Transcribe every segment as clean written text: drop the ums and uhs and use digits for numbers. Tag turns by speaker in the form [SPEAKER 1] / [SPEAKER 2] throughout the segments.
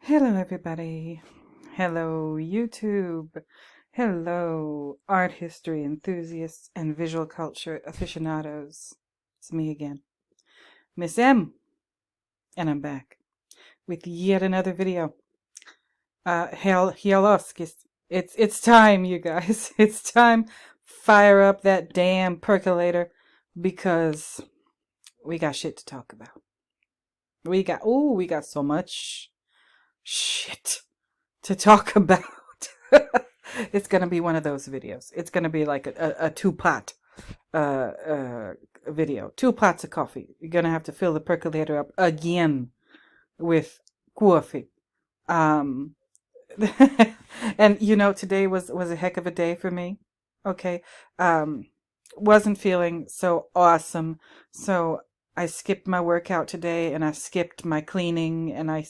[SPEAKER 1] Hello, everybody. Hello, YouTube. Hello, art history enthusiasts and visual culture aficionados. It's me again, Miss M, and I'm back with yet another video. It's time, you guys. It's time. Fire up that damn percolator because we got shit to talk about. We got so much shit to talk about. It's gonna be one of those videos. It's gonna be like a two-pot video. 2 pots of coffee. You're gonna have to fill the percolator up again with coffee. And today was a heck of a day for me. Okay. Wasn't feeling so awesome. So I skipped my workout today and I skipped my cleaning and I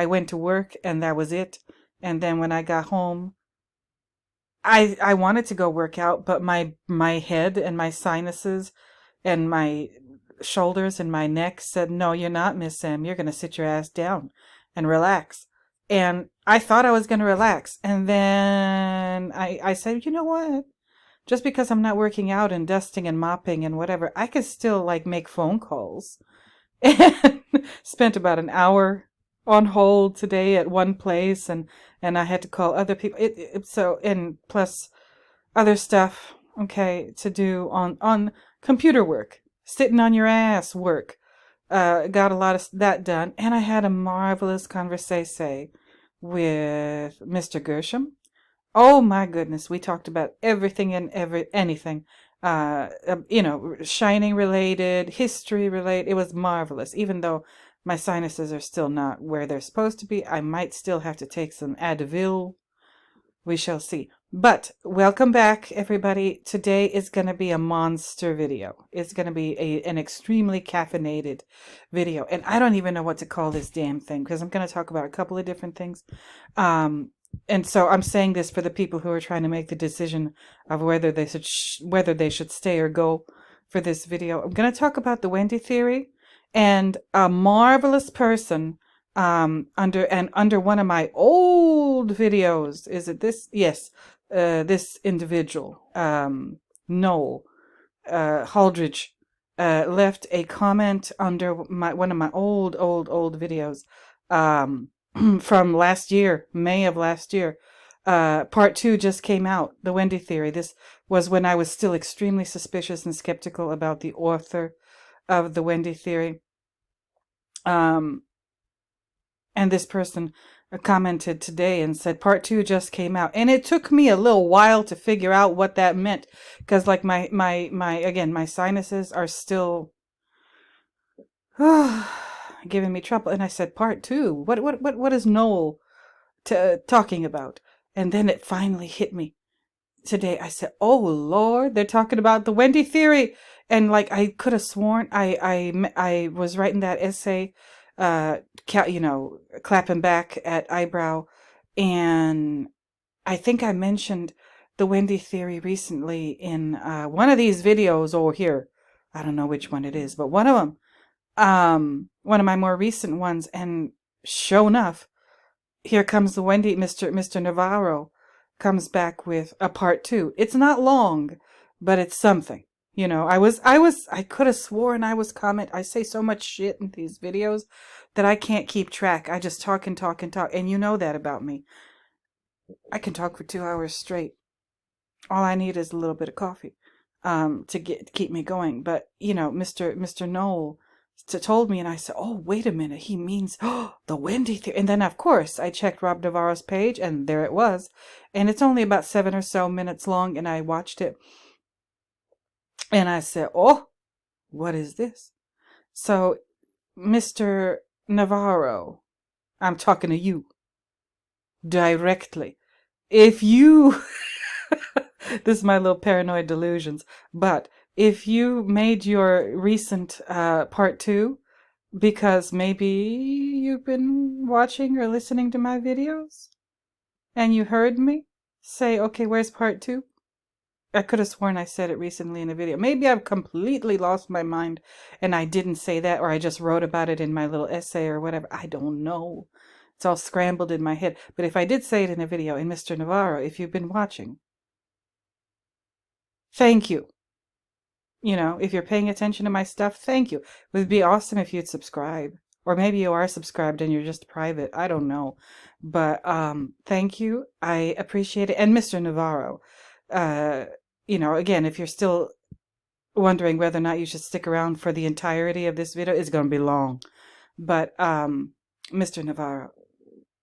[SPEAKER 1] went to work and that was it. And then when I got home, I wanted to go work out, but my head and my sinuses and my shoulders and my neck said, "No, you're not, Miss Sam. You're going to sit your ass down and relax." And I thought I was going to relax. And then I said, you know what? Just because I'm not working out and dusting and mopping and whatever, I could still like make phone calls. And spent about an hour on hold today at one place, and I had to call other people. And plus other stuff, okay, to do on computer work, sitting on your ass work. Got a lot of that done, and I had a marvelous conversation with Mr. Gershom. Oh my goodness, we talked about everything and anything. Shining related, history related. It was marvelous. Even though my sinuses are still not where they're supposed to be, I might still have to take some Advil. We shall see. But welcome back, everybody. Today is going to be a monster video. It's going to be an extremely caffeinated video. And I don't even know what to call this damn thing because I'm going to talk about a couple of different things. And so I'm saying this for the people who are trying to make the decision of whether they should stay or go for this video. I'm going to talk about the Wendy Theory and a marvelous person under one of my old videos. Is it this? Yes, this individual, Noel Haldridge, left a comment under one of my old videos. From last year, May of last year. Part 2 just came out, the Wendy Theory. This was when I was still extremely suspicious and skeptical about the author of the Wendy Theory. And this person commented today and said part 2 just came out. And it took me a little while to figure out what that meant. Because like my sinuses are still giving me trouble. And I said, part 2, what is Noel talking about? And then it finally hit me today. I said, oh Lord, they're talking about the Wendy Theory. And like, I could have sworn I was writing that essay, clapping back at Eyebrow. And I think I mentioned the Wendy Theory recently in one of these videos over here. I don't know which one it is, but one of them. One of my more recent ones, and sure enough, here comes the Mr. Navarro comes back with a part 2. It's not long, but it's something. I could have sworn I say so much shit in these videos that I can't keep track. I just talk and talk and talk, and you know that about me. I can talk for 2 hours straight. All I need is a little bit of coffee, to keep me going. But, Mr. Noel told me, and I said, oh, wait a minute, he means the Wendy Theory. And then, of course, I checked Rob Navarro's page, and there it was. And it's only about 7 or so minutes long, and I watched it. And I said, oh, what is this? So, Mr. Navarro, I'm talking to you directly. If you, this is my little paranoid delusions, but if you made your recent part 2 because maybe you've been watching or listening to my videos and you heard me say, okay, where's part 2? I could have sworn I said it recently in a video. Maybe I've completely lost my mind and I didn't say that, or I just wrote about it in my little essay or whatever. I don't know. It's all scrambled in my head. But if I did say it in a video, and Mr. Navarro, if you've been watching, thank you. You know, if you're paying attention to my stuff, thank you. It would be awesome if you'd subscribe. Or maybe you are subscribed and you're just private. I don't know. But thank you. I appreciate it. And Mr. Navarro, you know, again, if you're still wondering whether or not you should stick around for the entirety of this video, it's going to be long. But Mr. Navarro,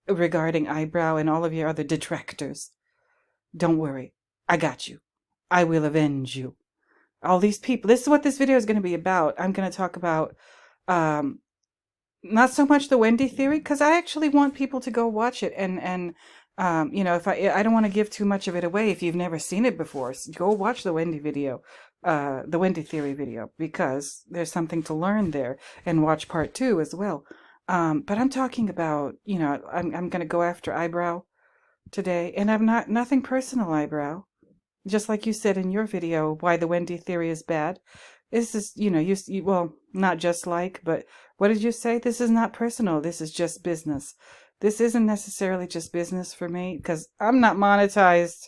[SPEAKER 1] regarding Eyebrow and all of your other detractors, don't worry. I got you. I will avenge you. All these people. This is what this video is going to be about. I'm going to talk about not so much the Wendy Theory, because I actually want people to go watch it, and you know, if I don't want to give too much of it away if you've never seen it before. So go watch the Wendy video, the Wendy Theory video, because there's something to learn there, and watch part 2 as well. But I'm talking about, you know, I'm going to go after Eyebrow today, and I'm nothing personal, Eyebrow. Just like you said in your video, why the Wendy Theory is bad. This is, you know, you well, not just like, but what did you say? This is not personal. This is just business. This isn't necessarily just business for me, because I'm not monetized,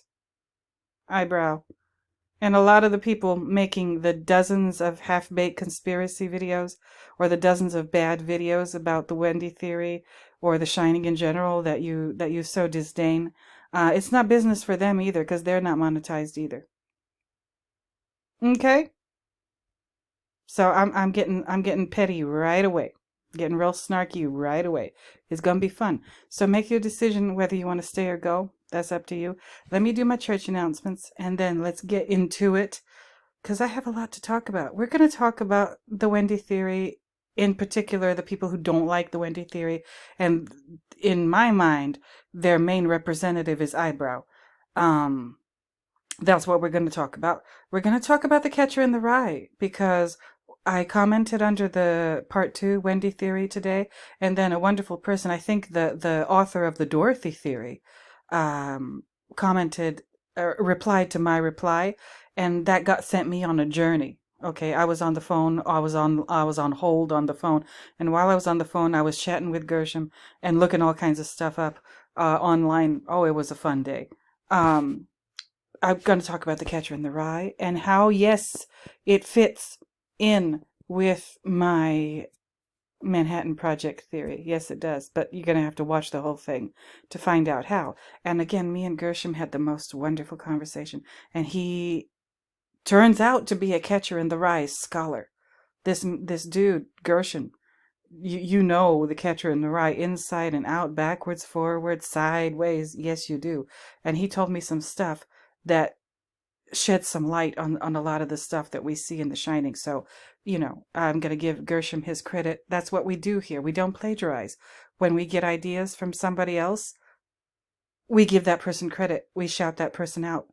[SPEAKER 1] Eyebrow. And a lot of the people making the dozens of half-baked conspiracy videos, or the dozens of bad videos about the Wendy Theory or The Shining in general that you so disdain, it's not business for them either, because they're not monetized either. Okay? So I'm getting petty right away. Getting real snarky right away. It's gonna be fun. So make your decision whether you want to stay or go. That's up to you. Let me do my church announcements, and then let's get into it, because I have a lot to talk about. We're going to talk about the Wendy Theory, in particular, the people who don't like the Wendy Theory. And in my mind, their main representative is Eyebrow. That's what we're going to talk about. We're going to talk about The Catcher in the Rye, because I commented under the part 2 Wendy Theory today, and then a wonderful person, I think the author of the Dorothy Theory, commented, replied to my reply, and that got sent me on a journey. Okay, I was on the phone. I was on hold on the phone, and while I was on the phone, I was chatting with Gershom and looking all kinds of stuff up online. Oh, it was a fun day. I'm going to talk about The Catcher in the Rye and how, yes, it fits in with my Manhattan Project theory. Yes, it does. But you're going to have to watch the whole thing to find out how. And again, me and Gershom had the most wonderful conversation. And he turns out to be a Catcher in the Rye scholar. This dude, Gershom, you know The Catcher in the Rye inside and out, backwards, forwards, sideways. Yes, you do. And he told me some stuff that shed some light on a lot of the stuff that we see in The Shining. So, you know, I'm going to give Gershom his credit. That's what we do here. We don't plagiarize. When we get ideas from somebody else, we give that person credit. We shout that person out.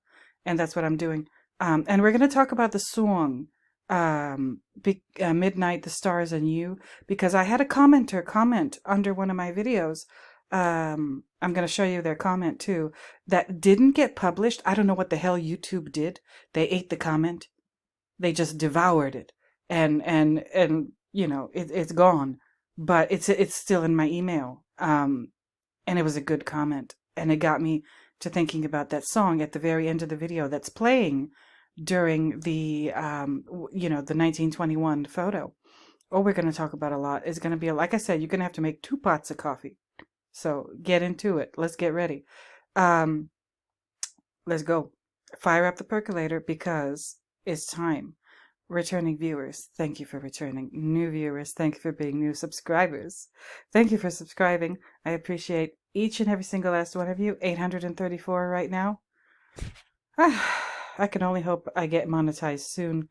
[SPEAKER 1] And that's what I'm doing. And we're going to talk about the song, Midnight, the Stars and You, because I had a commenter comment under one of my videos. I'm going to show you their comment too, that didn't get published. I don't know what the hell YouTube did. They ate the comment. They just devoured it. And you know, it's gone, but it's still in my email. And it was a good comment, and it got me to thinking about that song at the very end of the video that's playing during the you know, the 1921 photo. Oh, we're going to talk about a lot. It's going to be, like I said, you're going to have to make 2 pots of coffee. So get into it. Let's get ready. Let's go. Fire up the percolator, because it's time. Returning viewers, thank you for returning. New viewers, thank you for being new. Subscribers, thank you for subscribing. I appreciate each and every single last one of you. 834 right now. I can only hope I get monetized soon.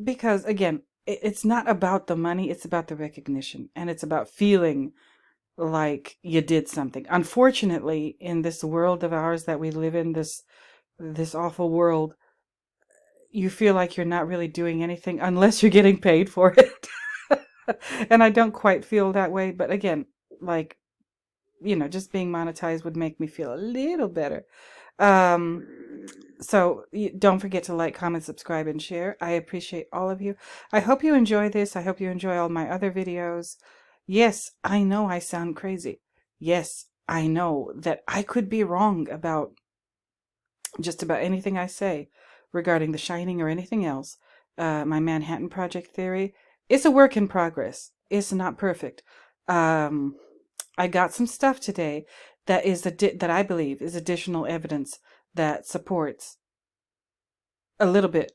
[SPEAKER 1] Because again, it's not about the money, it's about the recognition, and it's about feeling like you did something. Unfortunately, in this world of ours that we live in, this awful world, you feel like you're not really doing anything unless you're getting paid for it. And I don't quite feel that way, but again, like, you know, just being monetized would make me feel a little better. So don't forget to like, comment, subscribe, and share. I appreciate all of you. I hope you enjoy this. I hope you enjoy all my other videos. Yes, I know I sound crazy. Yes, I know that I could be wrong about just about anything I say regarding The Shining or anything else. My Manhattan Project theory, it's a work in progress. It's not perfect. Um, I got some stuff today that is that I believe is additional evidence that supports a little bit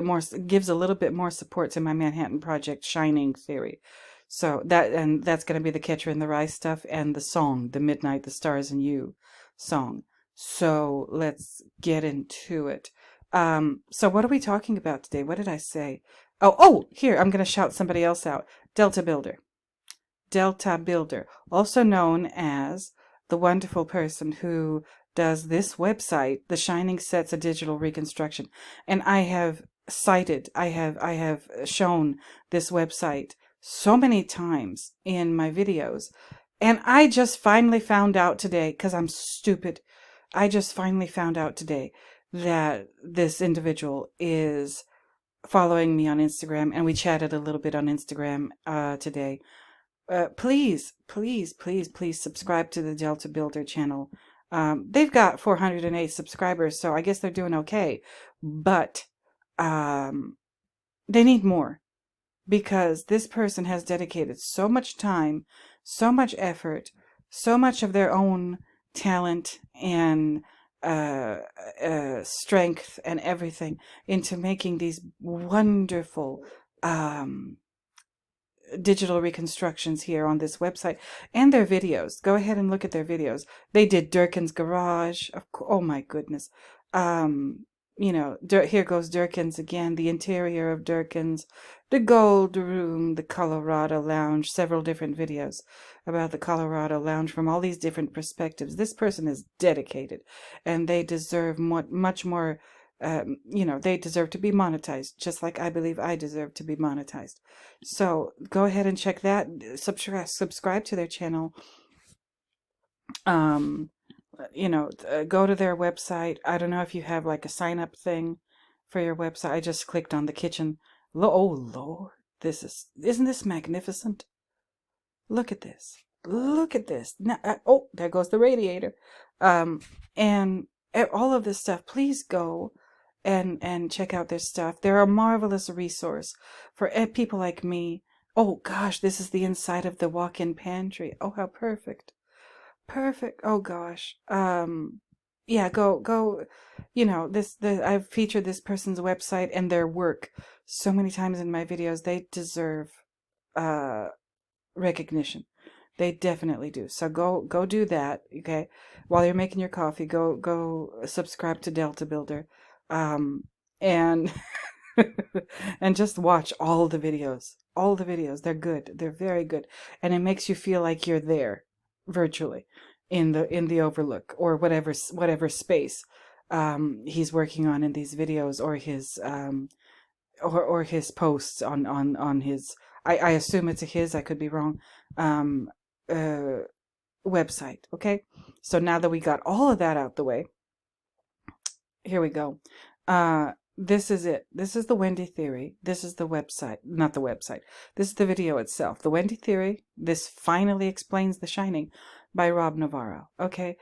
[SPEAKER 1] more, gives a little bit more support to my Manhattan Project Shining theory. So that's going to be the Catcher in the Rye stuff and the song, the Midnight, the Stars and You song. So let's get into it. So what are we talking about today? What did I say? Oh, here, I'm going to shout somebody else out. Delta Builder. Delta Builder, also known as the wonderful person who does this website, The Shining Sets, a digital reconstruction. And I have I have shown this website so many times in my videos. And I just finally found out today, because I'm stupid, I just finally found out today that this individual is following me on Instagram, and we chatted a little bit on Instagram today. Please, please, please, please subscribe to the Delta Builder channel. They've got 408 subscribers, so I guess they're doing okay. But they need more, because this person has dedicated so much time, so much effort, so much of their own talent and strength and everything into making these wonderful digital reconstructions here on this website, and their videos. Go ahead and look at their videos. They did Durkin's garage. Oh my goodness. Here goes Durkin's again, the interior of Durkin's, the gold room, the Colorado lounge, several different videos about the Colorado lounge from all these different perspectives. This person is dedicated, and they deserve much more. They deserve to be monetized, just like I believe I deserve to be monetized. So go ahead and check that. Subscribe to their channel. Go to their website. I don't know if you have like a sign up thing for your website. I just clicked on the kitchen. Oh Lord, isn't this magnificent? Look at this. Look at this. Now, there goes the radiator. And all of this stuff, please go and check out their stuff. They're a marvelous resource for people like me. Oh gosh, this is the inside of the walk-in pantry. Oh, how perfect. Perfect. Oh gosh. Yeah, go. I've featured this person's website and their work so many times in my videos. They deserve recognition. They definitely do. So go do that, okay? While you're making your coffee, go subscribe to Delta Builder. And and just watch all the videos. All the videos. They're good. They're very good. And it makes you feel like you're there virtually in the Overlook, or whatever space he's working on in these videos, or his or his posts on his, I assume it's a his, I could be wrong, website. Okay, so now that we got all of that out the way, here we go. This is it. This is the Wendy Theory. This is the website, not the website. This is the video itself. The Wendy Theory. This finally explains The Shining by Rob Navarro. Okay.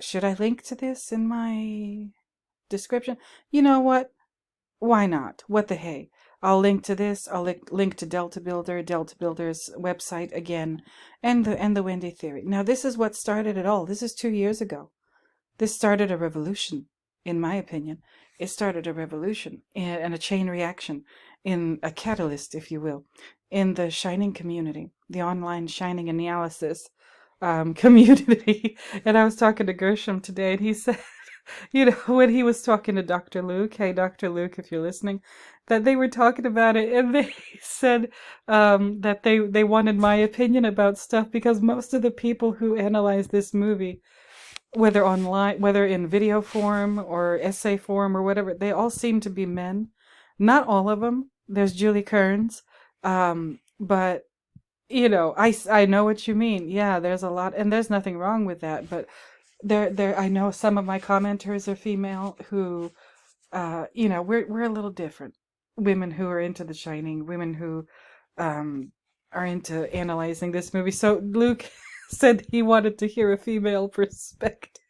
[SPEAKER 1] Should I link to this in my description? You know what? Why not? What the hey? I'll link to this. I'll link to Delta Builder's website again, and the Wendy Theory. Now, this is what started it all. This is 2 years ago. This started a revolution, in my opinion. It started a revolution and a chain reaction, in a catalyst, if you will, in the Shining community, the online Shining analysis community. And I was talking to Gershom today, and he said, when he was talking to Dr. Luke, hey, Dr. Luke, if you're listening, that they were talking about it, and they said that they wanted my opinion about stuff, because most of the people who analyze this movie, whether online, whether in video form or essay form or whatever, they all seem to be men. Not all of them. There's Julie Kearns. But, I know what you mean. Yeah, there's a lot, and there's nothing wrong with that. But I know some of my commenters are female who, we're a little different. Women who are into The Shining, women who, are into analyzing this movie. So Luke said he wanted to hear a female perspective.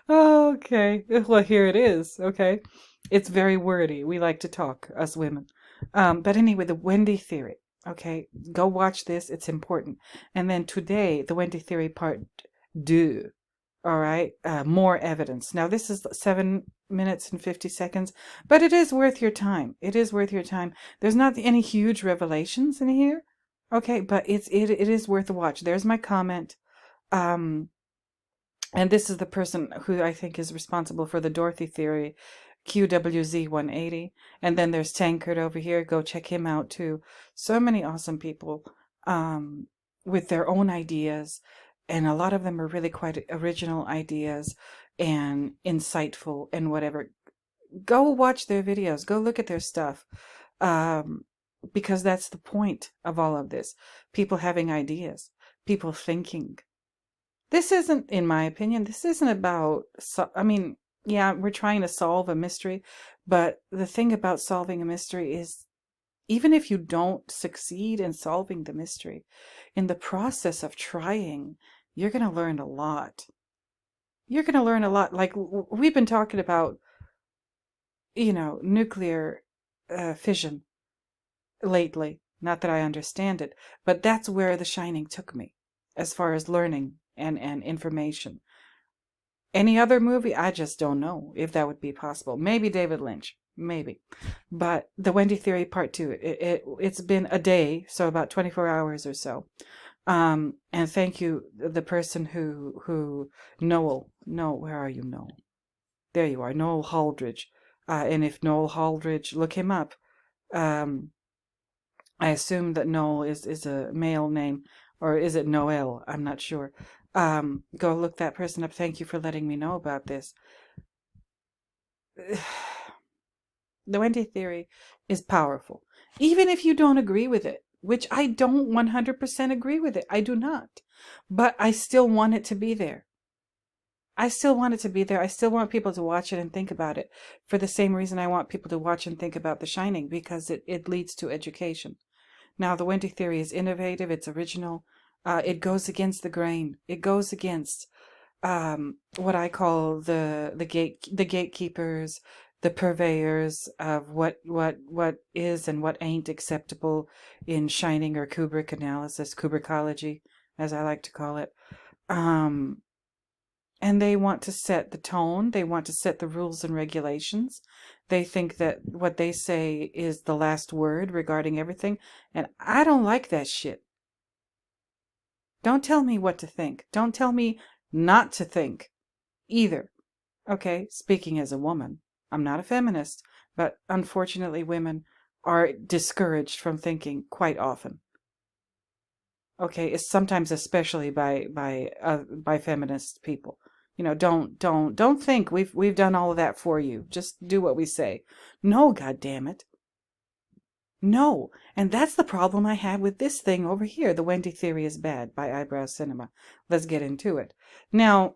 [SPEAKER 1] Okay, well, here it is. Okay, it's very wordy. We like to talk, us women. But anyway, the Wendy Theory. Okay, go watch this. It's important. And then today, the Wendy Theory part 2. All right, more evidence. Now this is 7 minutes and 50 seconds, but it is worth your time. It is worth your time. There's not any huge revelations in here. Okay, but it is worth a watch. There's my comment. And this is the person who I think is responsible for the Dorothy theory, QWZ 180. And then there's Tankard over here. Go check him out too. So many awesome people with their own ideas. And a lot of them are really quite original ideas and insightful and whatever. Go watch their videos. Go look at their stuff. Because that's the point of all of this. People having ideas. People thinking. This isn't, in my opinion, this isn't about, I mean, yeah, we're trying to solve a mystery, but the thing about solving a mystery is, even if you don't succeed in solving the mystery, in the process of trying, you're going to learn a lot. You're going to learn a lot. Like, we've been talking about, nuclear fission lately. Not that I understand it, but that's where The Shining took me, as far as learning and information. Any other movie, I just don't know if that would be possible. Maybe David Lynch, maybe. But the Wendy Theory Part 2, it's been a day, so about 24 hours or so. And thank you, the person who Noel, where are you, Noel? There you are, Noel Haldridge. And if Noel Haldridge, look him up. I assume that Noel is a male name, or is it Noel? I'm not sure. Go look that person up. Thank you for letting me know about this. The Wendy Theory is powerful. Even if you don't agree with it, which I don't 100% agree with it. I do not. But I still want it to be there. I still want it to be there. I still want people to watch it and think about it for the same reason I want people to watch and think about The Shining, because it leads to education. Now, the Wendy Theory is innovative. It's original. It goes against the grain. It goes against what I call the gatekeepers, the purveyors of what is and what ain't acceptable in Shining or Kubrick analysis, Kubrickology, as I like to call it. And they want to set the tone. They want to set the rules and regulations. They think that what they say is the last word regarding everything. And I don't like that shit. Don't tell me what to think. Don't tell me not to think either. Okay, speaking as a woman, I'm not a feminist, but unfortunately women are discouraged from thinking quite often. Okay, it's sometimes especially by feminist people. Don't think we've done all of that for you. Just do what we say. No, God damn it. No. And that's the problem I have with this thing over here. The Wendy Theory is Bad by Eyebrow Cinema. Let's get into it. Now,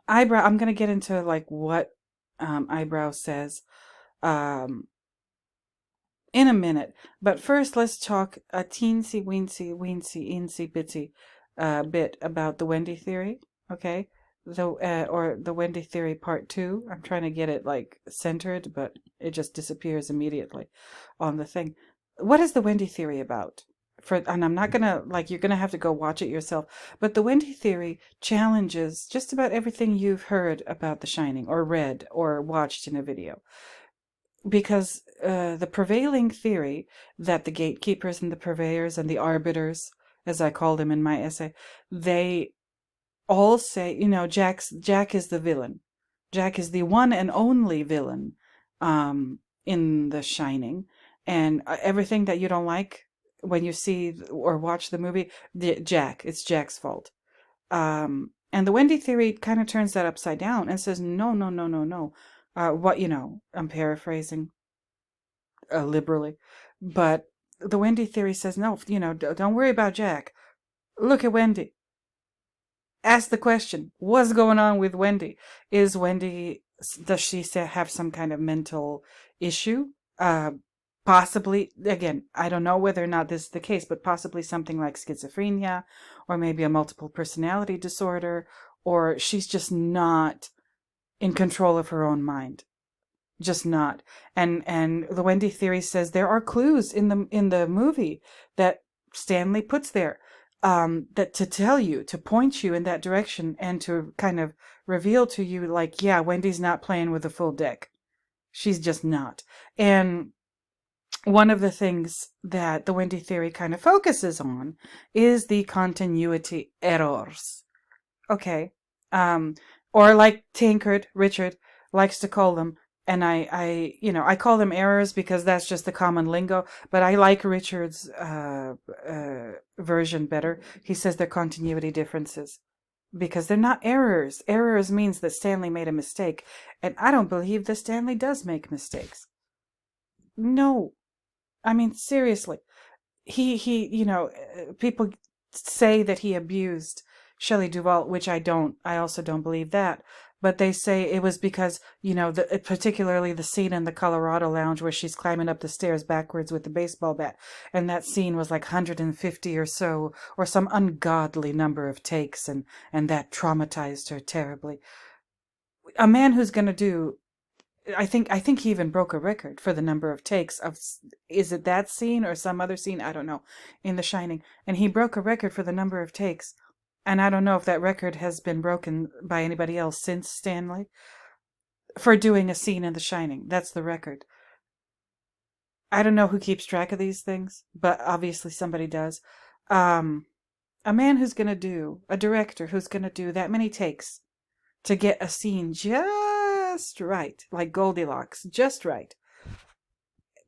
[SPEAKER 1] Eyebrow, I'm going to get into like what Eyebrow says in a minute. But first, let's talk a teensy weensy bitsy bit about the Wendy Theory. Okay, or the Wendy Theory Part 2. I'm trying to get it like centered, but it just disappears immediately on the thing. What is the Wendy Theory about? And I'm not gonna, like, you're gonna have to go watch it yourself. But the Wendy Theory challenges just about everything you've heard about The Shining, or read, or watched in a video. Because the prevailing theory that the gatekeepers and the purveyors and the arbiters, as I call them in my essay, they all say, Jack is the villain. Jack is the one and only villain in The Shining. And everything that you don't like when you see or watch the movie, it's Jack's fault. And the Wendy Theory kind of turns that upside down and says, no. I'm paraphrasing liberally. But the Wendy Theory says, no, don't worry about Jack. Look at Wendy. Ask the question, what's going on with Wendy? Does she have some kind of mental issue? Possibly, again, I don't know whether or not this is the case, but possibly something like schizophrenia, or maybe a multiple personality disorder, or she's just not in control of her own mind. Just not. And the Wendy Theory says there are clues in the movie that Stanley puts there, that to tell you, to point you in that direction, and to kind of reveal to you, like, yeah, Wendy's not playing with a full deck. She's just not. And one of the things that the Wendy Theory kind of focuses on is the continuity errors. Okay. Or like Tankard, Richard, likes to call them, and I call them errors because that's just the common lingo, but I like Richard's version better. He says they're continuity differences because they're not errors. Errors means that Stanley made a mistake, and I don't believe that Stanley does make mistakes. No. I mean, seriously. People say that he abused Shelley Duvall, which I don't. I also don't believe that. But they say it was because, particularly the scene in the Colorado Lounge where she's climbing up the stairs backwards with the baseball bat. And that scene was like 150 or so, or some ungodly number of takes, and that traumatized her terribly. A man who's going to do, I think he even broke a record for the number of takes of, is it that scene or some other scene? I don't know, in The Shining. And he broke a record for the number of takes. And I don't know if that record has been broken by anybody else since Stanley, for doing a scene in The Shining. That's the record. I don't know who keeps track of these things, but obviously somebody does. A man who's going to do, a director who's going to do that many takes to get a scene just right, like Goldilocks, just right.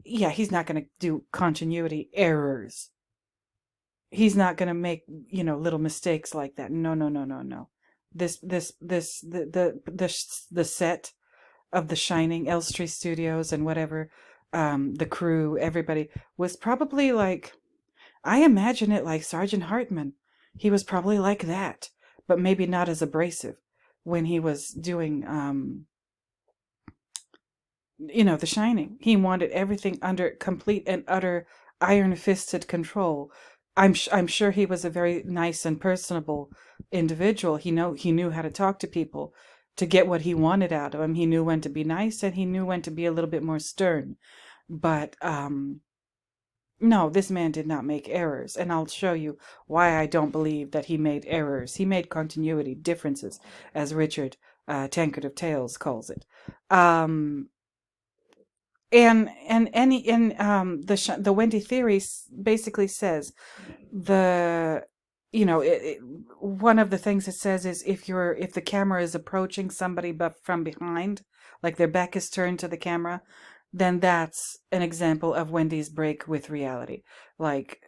[SPEAKER 1] Yeah, he's not going to do continuity errors. He's not going to make, little mistakes like that. No, no, no, no, no. The set of The Shining, Elstree Studios, and whatever, the crew, everybody was probably like, I imagine it like Sergeant Hartman. He was probably like that, but maybe not as abrasive when he was doing, The Shining. He wanted everything under complete and utter iron-fisted control. I'm sure he was a very nice and personable individual. He knew how to talk to people to get what he wanted out of them. He knew when to be nice, and he knew when to be a little bit more stern. But no, this man did not make errors, and I'll show you why I don't believe that he made errors. He made continuity differences, as Richard Tankard of Tales calls it. And the Wendy Theory basically says one of the things it says is if the camera is approaching somebody but from behind, like their back is turned to the camera, then that's an example of Wendy's break with reality. Like,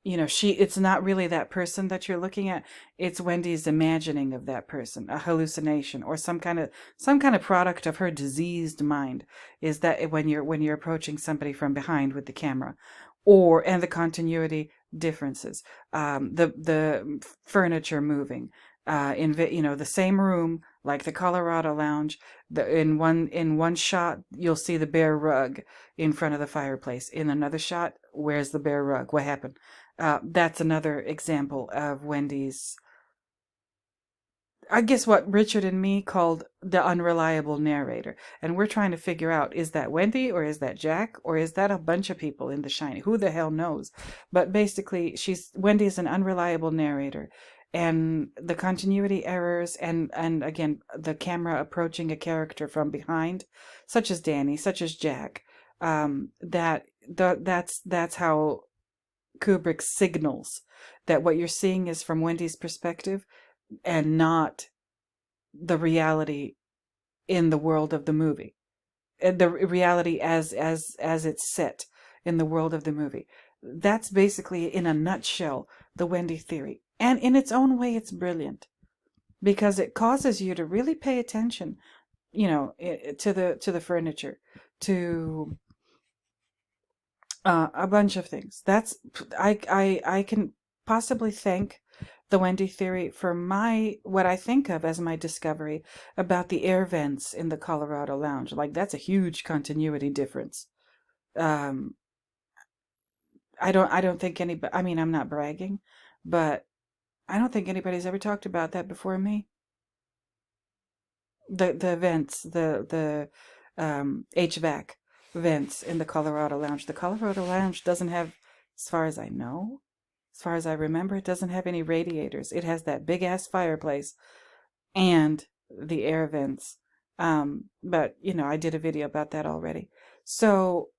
[SPEAKER 1] it's not really that person that you're looking at. It's Wendy's imagining of that person, a hallucination, or some kind of product of her diseased mind. Is that when you're approaching somebody from behind with the camera, and the continuity differences, the furniture moving, in the same room, like the Colorado Lounge. In one shot, you'll see the bare rug in front of the fireplace. In another shot, where's the bare rug? What happened? That's another example of Wendy's, I guess, what Richard and me called the unreliable narrator. And we're trying to figure out, is that Wendy, or is that Jack, or is that a bunch of people in The Shining? Who the hell knows? But basically, Wendy's an unreliable narrator. And the continuity errors, and again, the camera approaching a character from behind, such as Danny, such as Jack, that's how Kubrick signals that what you're seeing is from Wendy's perspective, and not the reality in the world of the movie, the reality as it's set in the world of the movie. That's basically, in a nutshell, the Wendy Theory. And in its own way, it's brilliant, because it causes you to really pay attention, to the furniture, to a bunch of things. I can possibly thank the Wendy Theory for what I think of as my discovery about the air vents in the Colorado Lounge. Like, that's a huge continuity difference. Um, I don't think anybody, I mean, I'm not bragging, but I don't think anybody's ever talked about that before me. The vents, the HVAC vents in the Colorado Lounge. The Colorado Lounge doesn't have, as far as I know, as far as I remember, it doesn't have any radiators. It has that big ass fireplace and the air vents. But you know, I did a video about that already. So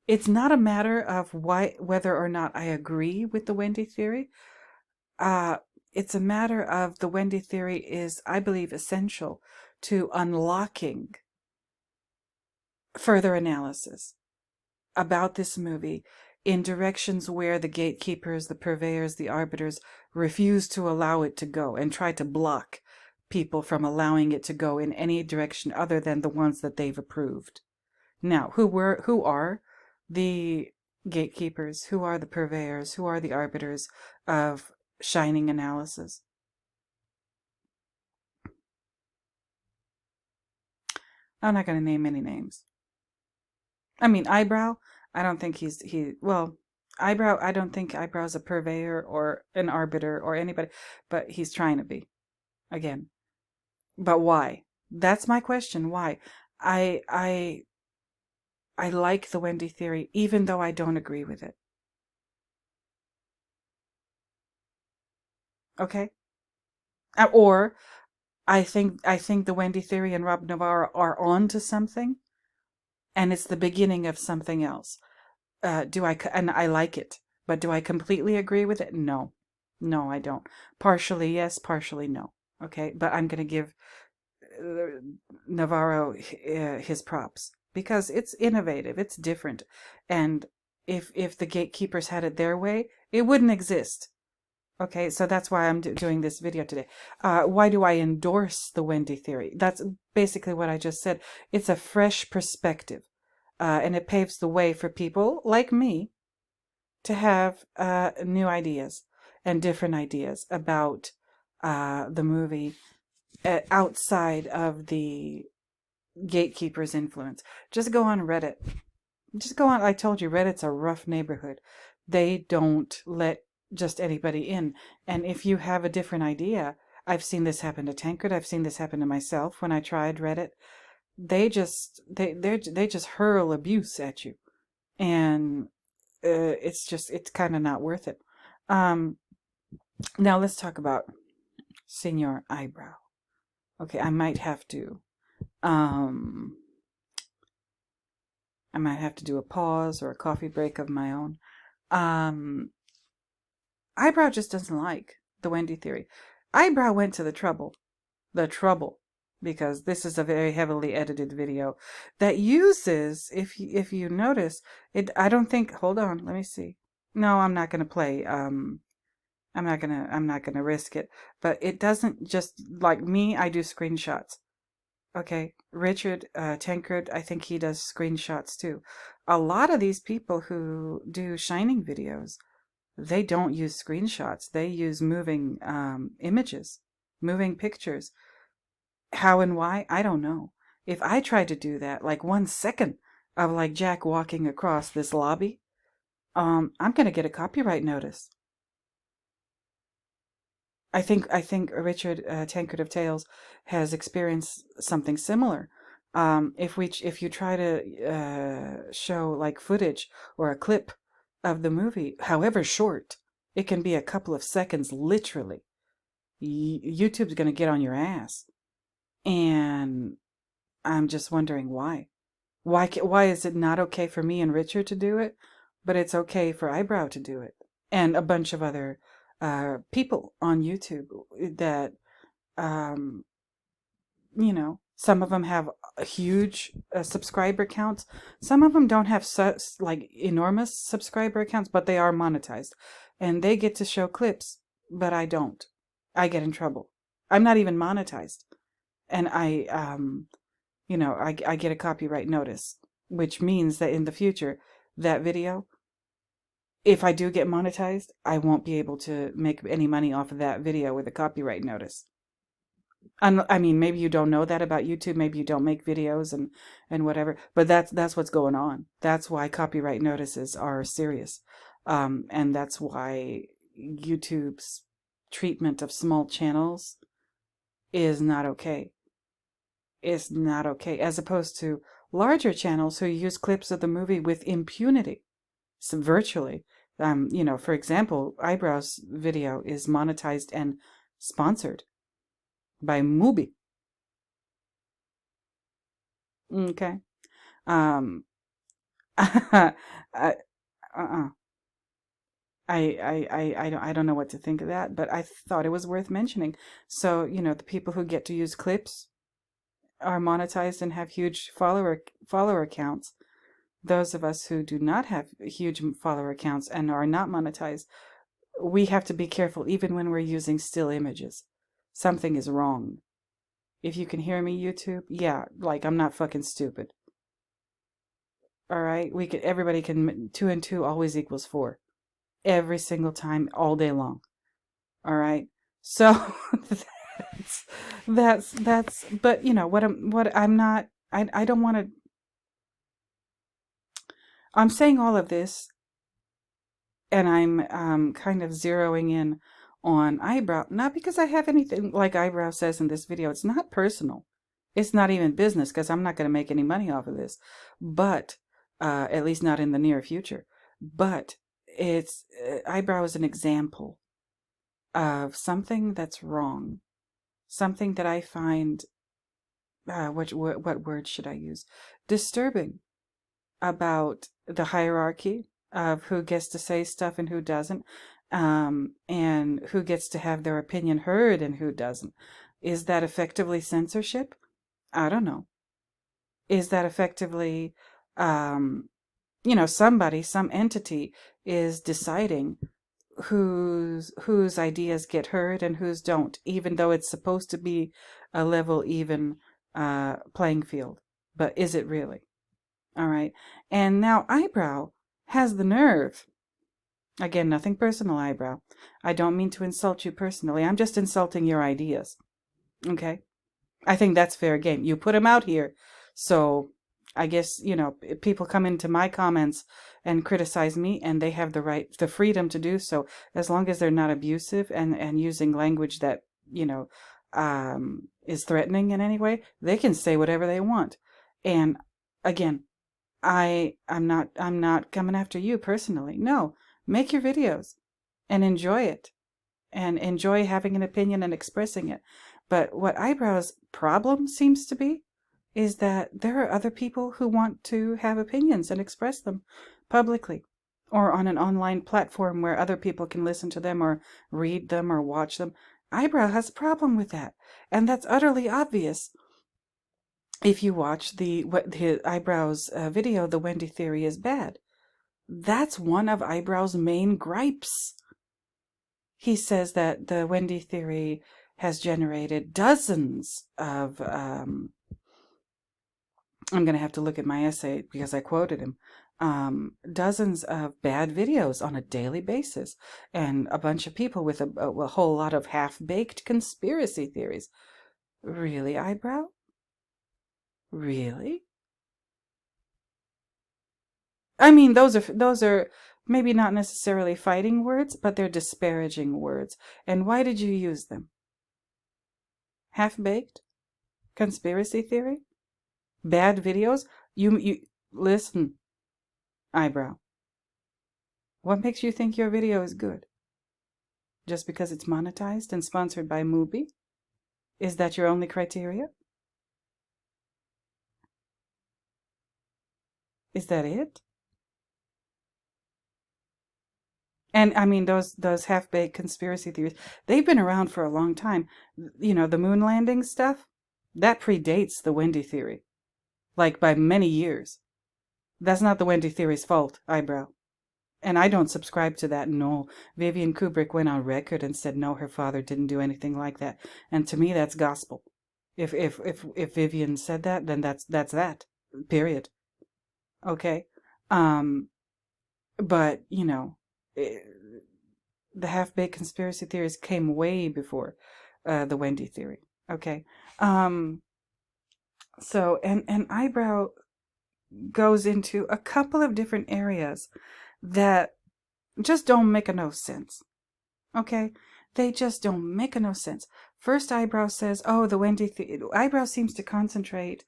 [SPEAKER 1] it's not a matter of whether or not I agree with the Wendy theory. Uh, it's a matter of the Wendy theory is, I believe, essential to unlocking further analysis about this movie in directions where the gatekeepers, the purveyors, the arbiters refuse to allow it to go and try to block people from allowing it to go in any direction other than the ones that they've approved. Now, who are the gatekeepers? Who are the purveyors? Who are the arbiters of shining analysis? I'm not going to name any names. I mean, Eyebrow, I don't think well, Eyebrow, I don't think Eyebrow's a purveyor or an arbiter or anybody, but he's trying to be, again. But why? That's my question. Why? I, I, I like the Wendy theory, even though I don't agree with it. Okay? Or I think the Wendy theory and Rob Navarro are on to something, and it's the beginning of something else. And I like it, but do I completely agree with it? No. No, I don't. Partially yes, partially no. Okay, but I'm going to give Navarro his props because it's innovative, it's different. And if the gatekeepers had it their way, it wouldn't exist. Okay, so that's why I'm doing this video today. Why do I endorse the Wendy theory? That's basically what I just said. It's a fresh perspective, and it paves the way for people like me to have new ideas and different ideas about the movie outside of the gatekeeper's influence. Just go on Reddit. Just go on. I told you, Reddit's a rough neighborhood. They don't let just anybody in. And if you have a different idea, I've seen this happen to Tancred. I've seen this happen to myself when I tried Reddit. They just they just hurl abuse at you, and it's kind of not worth it. Now let's talk about Senor Eyebrow. Okay, I might have to do a pause or a coffee break of my own. Eyebrow just doesn't like the Wendy theory. Eyebrow went to the trouble, because this is a very heavily edited video that uses, if you notice, it. I don't think. Hold on, let me see. No, I'm not gonna play. I'm not gonna risk it. But it doesn't just like me. I do screenshots. Okay, Richard Tancred, I think he does screenshots too. A lot of these people who do Shining videos, they don't use screenshots. They use moving images, moving pictures. How and why? I don't know. If I tried to do that, like 1 second of like Jack walking across this lobby, I'm gonna get a copyright notice. I think Richard Tancred of Tales has experienced something similar. If you try to show like footage or a clip of the movie, however short, it can be a couple of seconds, literally. YouTube's going to get on your ass, and I'm just wondering why. Why is it not okay for me and Richard to do it, but it's okay for Eyebrow to do it, and a bunch of other people on YouTube that some of them have a huge subscriber counts. Some of them don't have such like enormous subscriber accounts, but they are monetized, and they get to show clips, but I don't. I get in trouble. I'm not even monetized, and I get a copyright notice, which means that in the future, that video, if I do get monetized, I won't be able to make any money off of that video with a copyright notice. I mean, maybe you don't know that about YouTube. Maybe you don't make videos and whatever. But that's what's going on. That's why copyright notices are serious, and that's why YouTube's treatment of small channels is not okay. It's not okay, as opposed to larger channels who use clips of the movie with impunity, so virtually. For example, Eyebrow's video is monetized and sponsored by Mubi. Okay. Um, I, uh-uh. I don't know what to think of that, but I thought it was worth mentioning. So, the people who get to use clips are monetized and have huge follower counts. Those of us who do not have huge follower accounts and are not monetized, we have to be careful even when we're using still images. Something is wrong. If you can hear me, YouTube, yeah, like I'm not fucking stupid. All right, everybody can 2 and 2 always equals 4 every single time all day long. All right. So that's but I'm not I don't want to. I'm saying all of this, and I'm kind of zeroing in on Eyebrow, not because I have anything, like Eyebrow says in this video. It's not personal. It's not even business, because I'm not going to make any money off of this, but at least not in the near future. But it's Eyebrow is an example of something that's wrong, something that I find what word should I use? Disturbing about the hierarchy of who gets to say stuff and who doesn't, and who gets to have their opinion heard and who doesn't. Is that effectively censorship? I don't know. Is that effectively, some entity is deciding whose ideas get heard and whose don't, even though it's supposed to be a level, even playing field. But is it really? All right. And now Eyebrow has the nerve. Again, nothing personal, Eyebrow. I don't mean to insult you personally. I'm just insulting your ideas. Okay? I think that's fair game. You put them out here. So I guess, people come into my comments and criticize me, and they have the freedom to do so, as long as they're not abusive and using language that, is threatening in any way. They can say whatever they want. And again, I'm not coming after you personally. No, make your videos and enjoy it, and enjoy having an opinion and expressing it. But what Eyebrow's problem seems to be is that there are other people who want to have opinions and express them publicly, or on an online platform where other people can listen to them or read them or watch them. Eyebrow has a problem with that, and that's utterly obvious. If you watch his Eyebrow's video, The Wendy Theory is Bad, that's one of Eyebrow's main gripes. He says that the Wendy Theory has generated dozens of, I'm going to have to look at my essay because I quoted him, dozens of bad videos on a daily basis, and a bunch of people with a whole lot of half-baked conspiracy theories. Really, Eyebrow? Really? I mean, those are maybe not necessarily fighting words, but they're disparaging words. And why did you use them? Half-baked? Conspiracy theory? Bad videos? You listen, Eyebrow. What makes you think your video is good? Just because it's monetized and sponsored by Mubi? Is that your only criteria? Is that it? And I mean, those half-baked conspiracy theories, they've been around for a long time. The moon landing stuff, that predates the Wendy Theory, like by many years. That's not the Wendy Theory's fault, Eyebrow. And I don't subscribe to that. No, Vivian Kubrick went on record and said no, her father didn't do anything like that. And to me, that's gospel. If Vivian said that, then that's that. Period. Okay. But the half-baked conspiracy theories came way before the Wendy Theory. Okay. So, and Eyebrow goes into a couple of different areas that just don't make no sense. Okay? They just don't make no sense. First, Eyebrow says, oh, the Eyebrow seems to concentrate,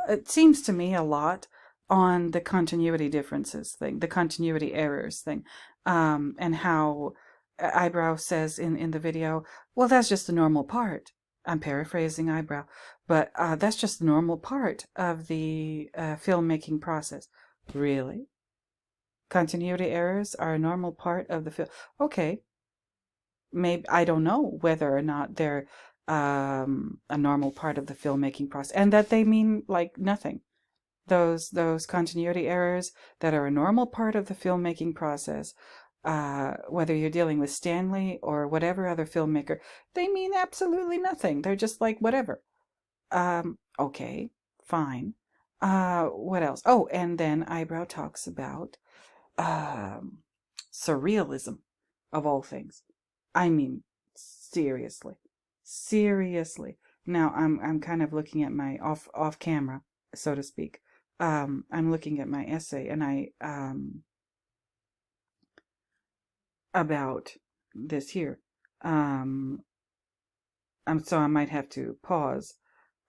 [SPEAKER 1] it seems to me, a lot on the continuity differences thing, the continuity errors thing, and how Eyebrow says in the video, well, that's just the normal part. I'm paraphrasing Eyebrow, but that's just the normal part of the filmmaking process. Really? Continuity errors are a normal part of the film. Okay, maybe I don't know whether or not they're a normal part of the filmmaking process, and that they mean like nothing. Those continuity errors that are a normal part of the filmmaking process, whether you're dealing with Stanley or whatever other filmmaker, they mean absolutely nothing. They're just like whatever. Okay, fine. What else? Oh, and then Eyebrow talks about surrealism, of all things. I mean, seriously, seriously. Now I'm kind of looking at my off camera, so to speak. I'm looking at my essay, and I about this here. So I might have to pause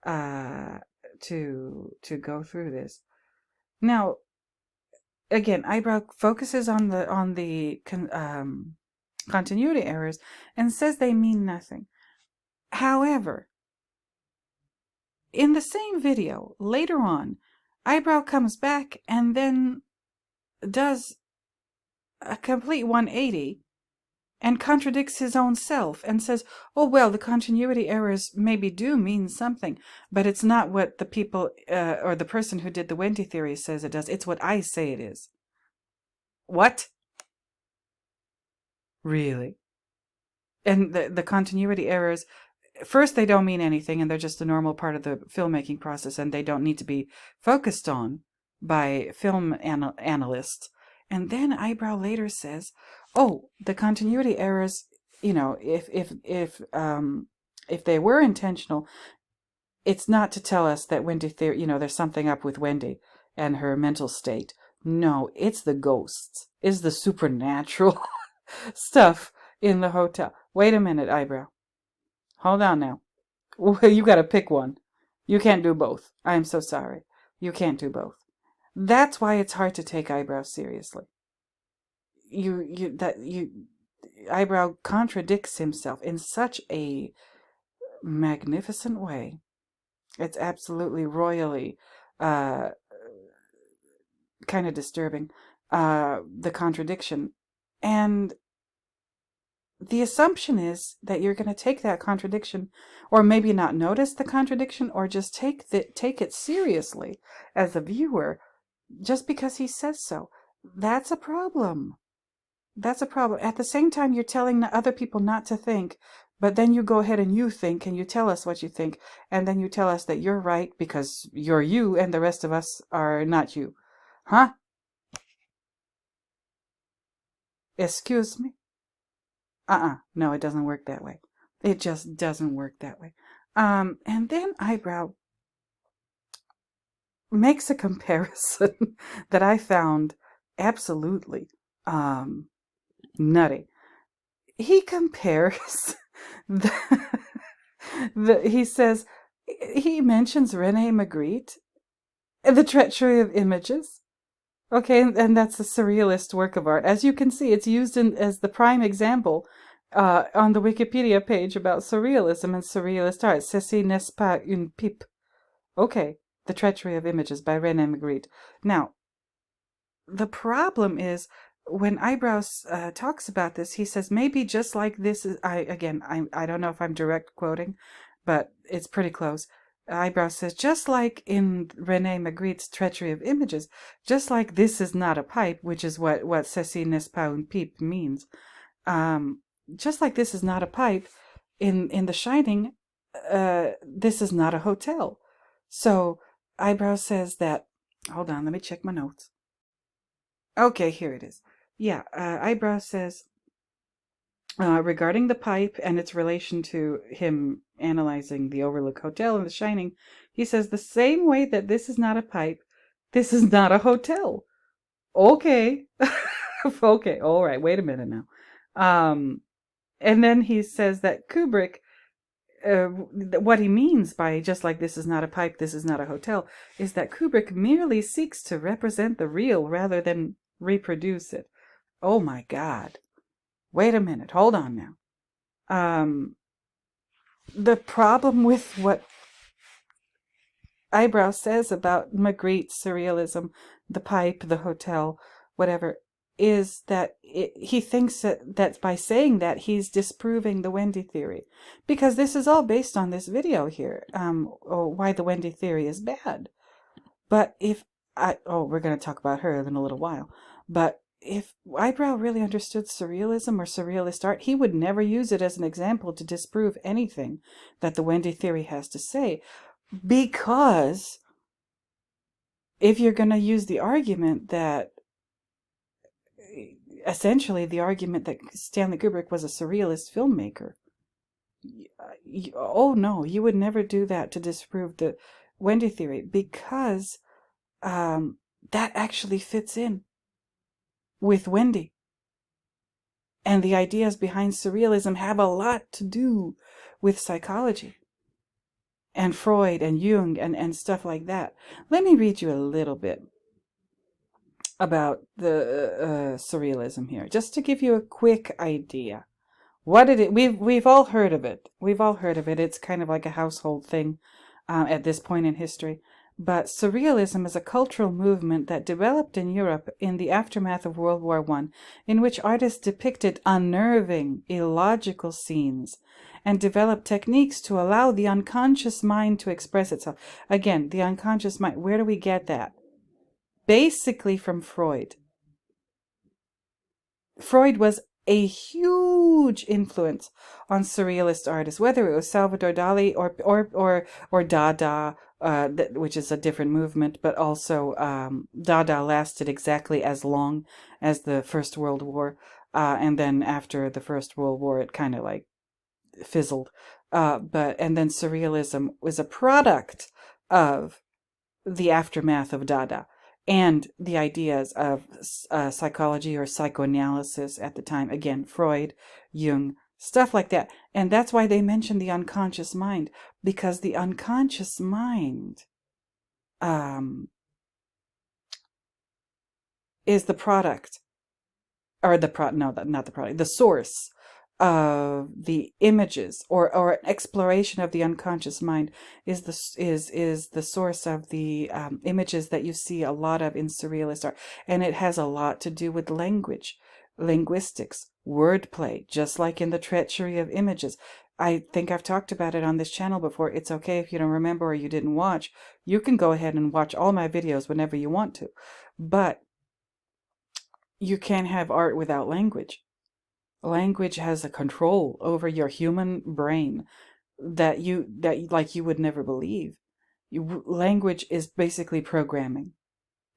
[SPEAKER 1] to go through this. Now, again, Eyebrow focuses on the continuity errors and says they mean nothing. However, in the same video, later on, Eyebrow comes back and then does a complete 180 and contradicts his own self and says, oh, well, the continuity errors maybe do mean something, but it's not what the people or the person who did the Wendy Theory says it does. It's what I say it is. What? Really? And the continuity errors, first, they don't mean anything, and they're just a normal part of the filmmaking process, and they don't need to be focused on by film analysts. And then Eyebrow later says, "Oh, the continuity errors. You know, if they were intentional, it's not to tell us that Wendy Theory. You know, there's something up with Wendy and her mental state. No, it's the ghosts. It's the supernatural stuff in the hotel. Wait a minute, Eyebrow. Hold on now. Well, you got to pick one. You can't do both. I am so sorry. You can't do both. That's why it's hard to take Eyebrow seriously. Eyebrow contradicts himself in such a magnificent way. It's absolutely royally kind of disturbing, the contradiction. And the assumption is that you're going to take that contradiction, or maybe not notice the contradiction, or just take it seriously as a viewer, just because he says so. That's a problem. That's a problem. At the same time, you're telling the other people not to think, but then you go ahead and you think, and you tell us what you think, and then you tell us that you're right because you're you, and the rest of us are not you. Huh? Excuse me? No, it doesn't work that way. It just doesn't work that way. And then Eyebrow makes a comparison that I found absolutely nutty. He compares he says, he mentions Rene Magritte, The Treachery of Images. Okay, and that's a surrealist work of art. As you can see, it's used as the prime example on the Wikipedia page about surrealism and surrealist art. Ceci n'est pas une pipe. Okay, The Treachery of Images by Rene Magritte. Now, the problem is when Eyebrow talks about this, he says maybe just like this is. I don't know if I'm direct quoting, but it's pretty close. Eyebrow says, just like in Rene Magritte's Treachery of Images, just like this is not a pipe, which is what Ceci n'est pas une pipe means. Just like this is not a pipe, in The Shining, this is not a hotel. So Eyebrow says that, hold on, let me check my notes. Okay, here it is. Yeah, Eyebrow says regarding the pipe and its relation to him analyzing the Overlook Hotel and The Shining, he says the same way that this is not a pipe, this is not a hotel. Okay. Okay, all right, wait a minute now. And then he says that Kubrick, what he means by just like this is not a pipe, this is not a hotel, is that Kubrick merely seeks to represent the real rather than reproduce it. Oh my God. Wait a minute, hold on now. The problem with what Eyebrow says about Magritte, surrealism, the pipe, the hotel, whatever, is that he thinks that by saying that he's disproving the Wendy theory, because this is all based on this video here, or why the Wendy theory is bad. But we're going to talk about her in a little while. But if Eyebrow really understood surrealism or surrealist art, he would never use it as an example to disprove anything that the Wendy theory has to say. Because if you're going to use the argument that, essentially the argument that Stanley Kubrick was a surrealist filmmaker, oh no, you would never do that to disprove the Wendy theory, because that actually fits in with Wendy. And the ideas behind surrealism have a lot to do with psychology and Freud and Jung and stuff like that. Let me read you a little bit about the surrealism here, just to give you a quick idea. What it we've all heard of it. We've all heard of it. It's kind of like a household thing at this point in history. But surrealism is a cultural movement that developed in Europe in the aftermath of World War I, in which artists depicted unnerving, illogical scenes and developed techniques to allow the unconscious mind to express itself. Again, the unconscious mind, where do we get that? Basically from Freud. Freud was a huge influence on surrealist artists, whether it was Salvador Dali or Dada, which is a different movement, but also Dada lasted exactly as long as the First World War, and then after the First World War, it kind of like fizzled. And then surrealism was a product of the aftermath of Dada and the ideas of psychology or psychoanalysis at the time. Again, Freud, Jung, stuff like that. And that's why they mention the unconscious mind, because the unconscious mind is the product, or the source of the images, or an exploration of the unconscious mind is the source of the images that you see a lot of in surrealist art. And it has a lot to do with language, linguistics, wordplay, just like in the treachery of images. I think I've talked about it on this channel before. It's okay if you don't remember or you didn't watch. You can go ahead and watch all my videos whenever you want to. But you can't have art without language. Language has a control over your human brain that you would never believe. Language is basically programming.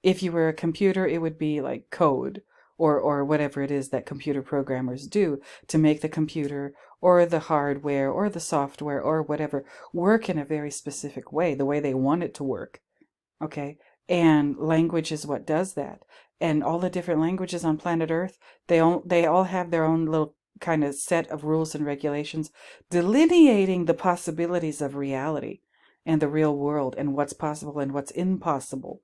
[SPEAKER 1] If you were a computer, it would be like code or whatever it is that computer programmers do to make the computer or the hardware or the software or whatever work in a very specific way, the way they want it to work. Okay? And language is what does that. And all the different languages on planet Earth, they all have their own little kind of set of rules and regulations delineating the possibilities of reality and the real world and what's possible and what's impossible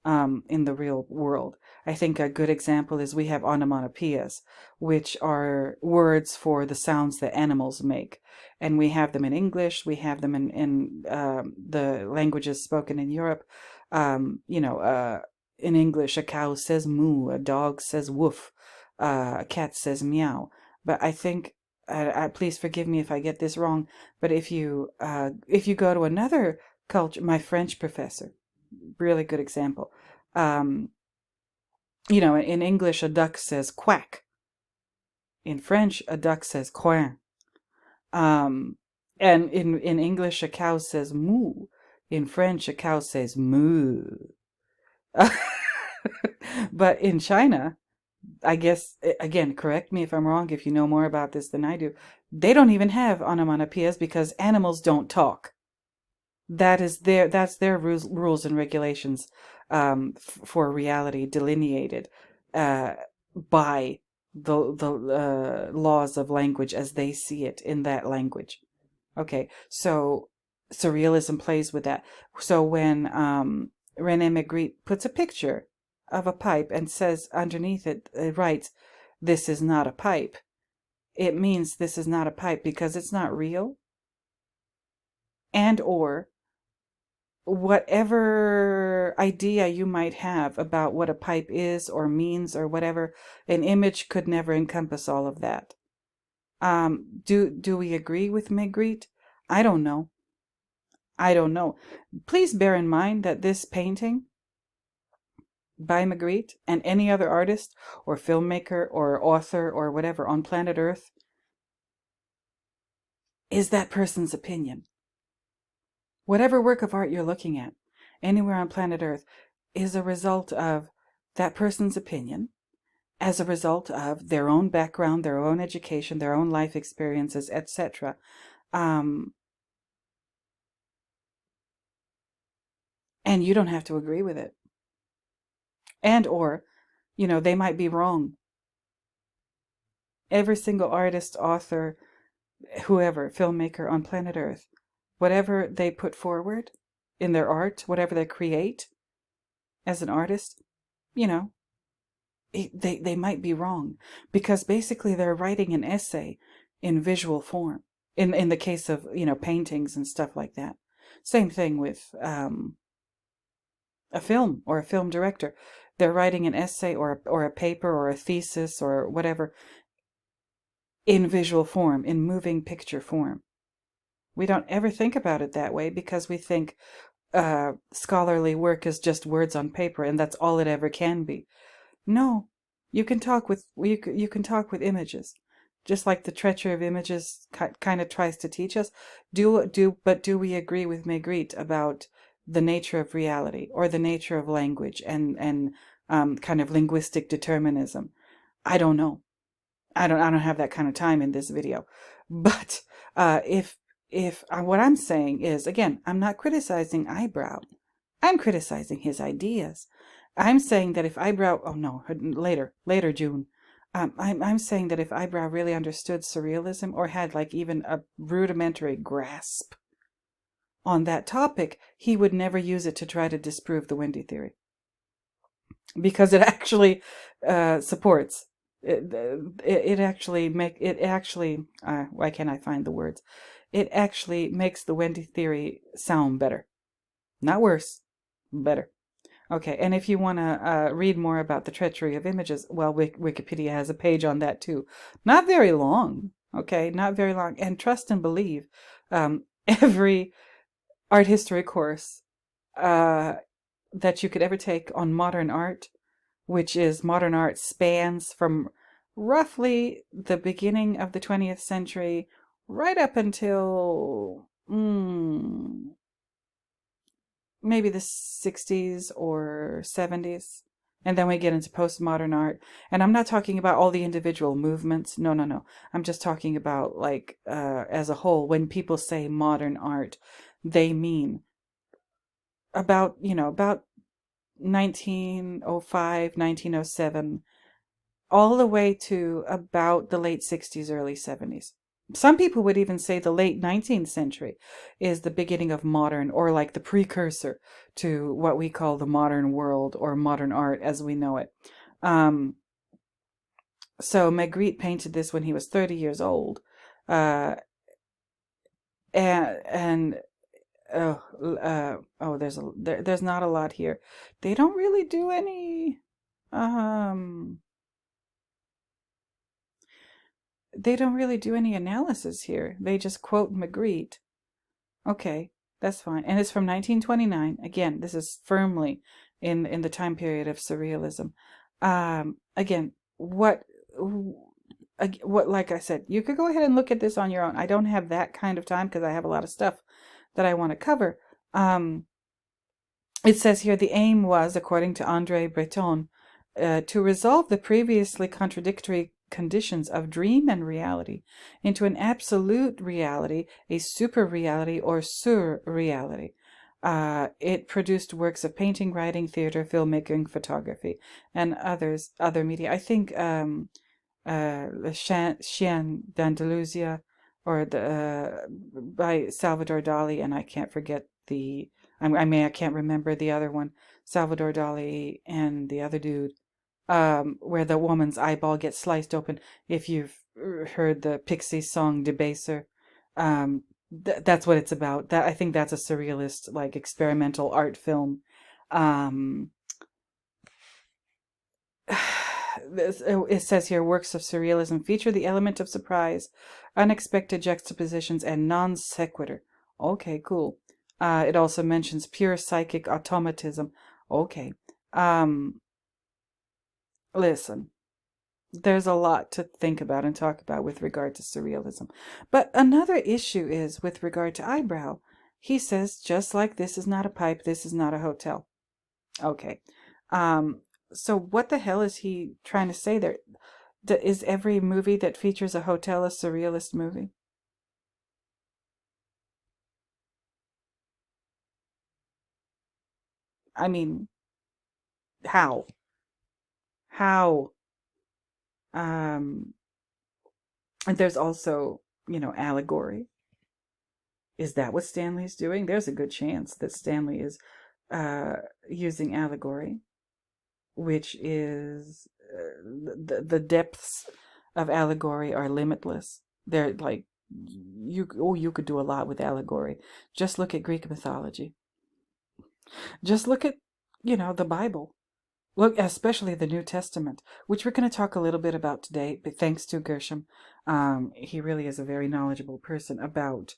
[SPEAKER 1] in the real world. I think a good example is we have onomatopoeias, which are words for the sounds that animals make. And we have them in English, we have them in the languages spoken in Europe. In English, a cow says moo, a dog says woof, a cat says meow. But I think, please forgive me if I get this wrong, but if you go to another culture, my French professor, really good example. In English, a duck says quack. In French, a duck says coin. And in English, a cow says moo. In French, a cow says moo. But in China, I guess, again, correct me if I'm wrong, if you know more about this than I do. They don't even have onomatopoeias because animals don't talk. That's their rules and regulations, for reality, delineated uh, by the laws of language as they see it in that language. Okay, so surrealism plays with that. So when Rene Magritte puts a picture of a pipe and says underneath it, it writes, "This is not a pipe," it means this is not a pipe because it's not real, and or whatever idea you might have about what a pipe is or means or whatever, an image could never encompass all of that. Do we agree with Magritte? I don't know. I don't know. Please bear in mind that this painting by Magritte and any other artist or filmmaker or author or whatever on planet Earth is that person's opinion. Whatever work of art you're looking at, anywhere on planet Earth, is a result of that person's opinion, as a result of their own background, their own education, their own life experiences, etc. And you don't have to agree with it. And or, they might be wrong. Every single artist, author, whoever, filmmaker on planet Earth, whatever they put forward in their art, whatever they create as an artist, they might be wrong, because basically they're writing an essay in visual form. In the case of paintings and stuff like that. Same thing with a film or a film director. They're writing an essay or a paper or a thesis or whatever in visual form, in moving picture form. We don't ever think about it that way because we think scholarly work is just words on paper and that's all it ever can be. No, you can talk with images, just like the treachery of images kind of tries to teach us. But do we agree with Magritte about the nature of reality or the nature of language and kind of linguistic determinism? I don't know. I don't have that kind of time in this video. But if what I'm saying is, again, I'm not criticizing Eyebrow. I'm criticizing his ideas. I'm saying that if Eyebrow, oh no, later June, I'm saying that if Eyebrow really understood surrealism or had like even a rudimentary grasp on that topic, he would never use it to try to disprove the Wendy theory, because it actually supports. It actually why can't I find the words? It actually makes the Wendy theory sound better, not worse, better. Okay, and if you want to read more about the treachery of images, well, Wikipedia has a page on that too. Not very long, okay, not very long. And trust and believe, every art history course that you could ever take on modern art, which is modern art spans from roughly the beginning of the 20th century right up until maybe the 60s or 70s. And then we get into postmodern art. And I'm not talking about all the individual movements. No, no, no. I'm just talking about like as a whole. When people say modern art, they mean about 1905, 1907, all the way to about the late 60s, early 70s. Some people would even say the late 19th century is the beginning of modern, or like the precursor to what we call the modern world or modern art as we know it. So Magritte painted this when he was 30 years old. And there's not a lot here. They don't really do any analysis here. They just quote Magritte. Okay, that's fine. And it's from 1929. Again, this is firmly in the time period of surrealism. Again, what, like I said, you could go ahead and look at this on your own. I don't have that kind of time because I have a lot of stuff that I want to cover. It says here the aim was, according to Andre Breton, to resolve the previously contradictory conditions of dream and reality into an absolute reality, a super reality, or surreality. It produced works of painting, writing, theater, filmmaking, photography, and other media. I think Le Chien d'Andalusia, or by Salvador Dali, and I can't forget I can't remember the other one, Salvador Dali and the other dude, where the woman's eyeball gets sliced open. If you've heard the Pixies song Debaser, that's what it's about. That, I think that's a surrealist, like, experimental art film. Um, it says here, works of surrealism feature the element of surprise, unexpected juxtapositions, and non sequitur. Okay, cool. It also mentions pure psychic automatism. Okay. Listen, there's a lot to think about and talk about with regard to surrealism. But another issue is with regard to Eyebrow. He says, just like this is not a pipe, this is not a hotel. Okay. So what the hell is he trying to say there? Is every movie that features a hotel a surrealist movie? I mean, how? How? Um, and there's also, allegory. Is that what Stanley's doing? There's a good chance that Stanley is using allegory, which is the depths of allegory are limitless. They're like, you could do a lot with allegory. Just look at Greek mythology. Just look at, the Bible. Look, especially the New Testament, which we're going to talk a little bit about today, but thanks to Gershom. He really is a very knowledgeable person about,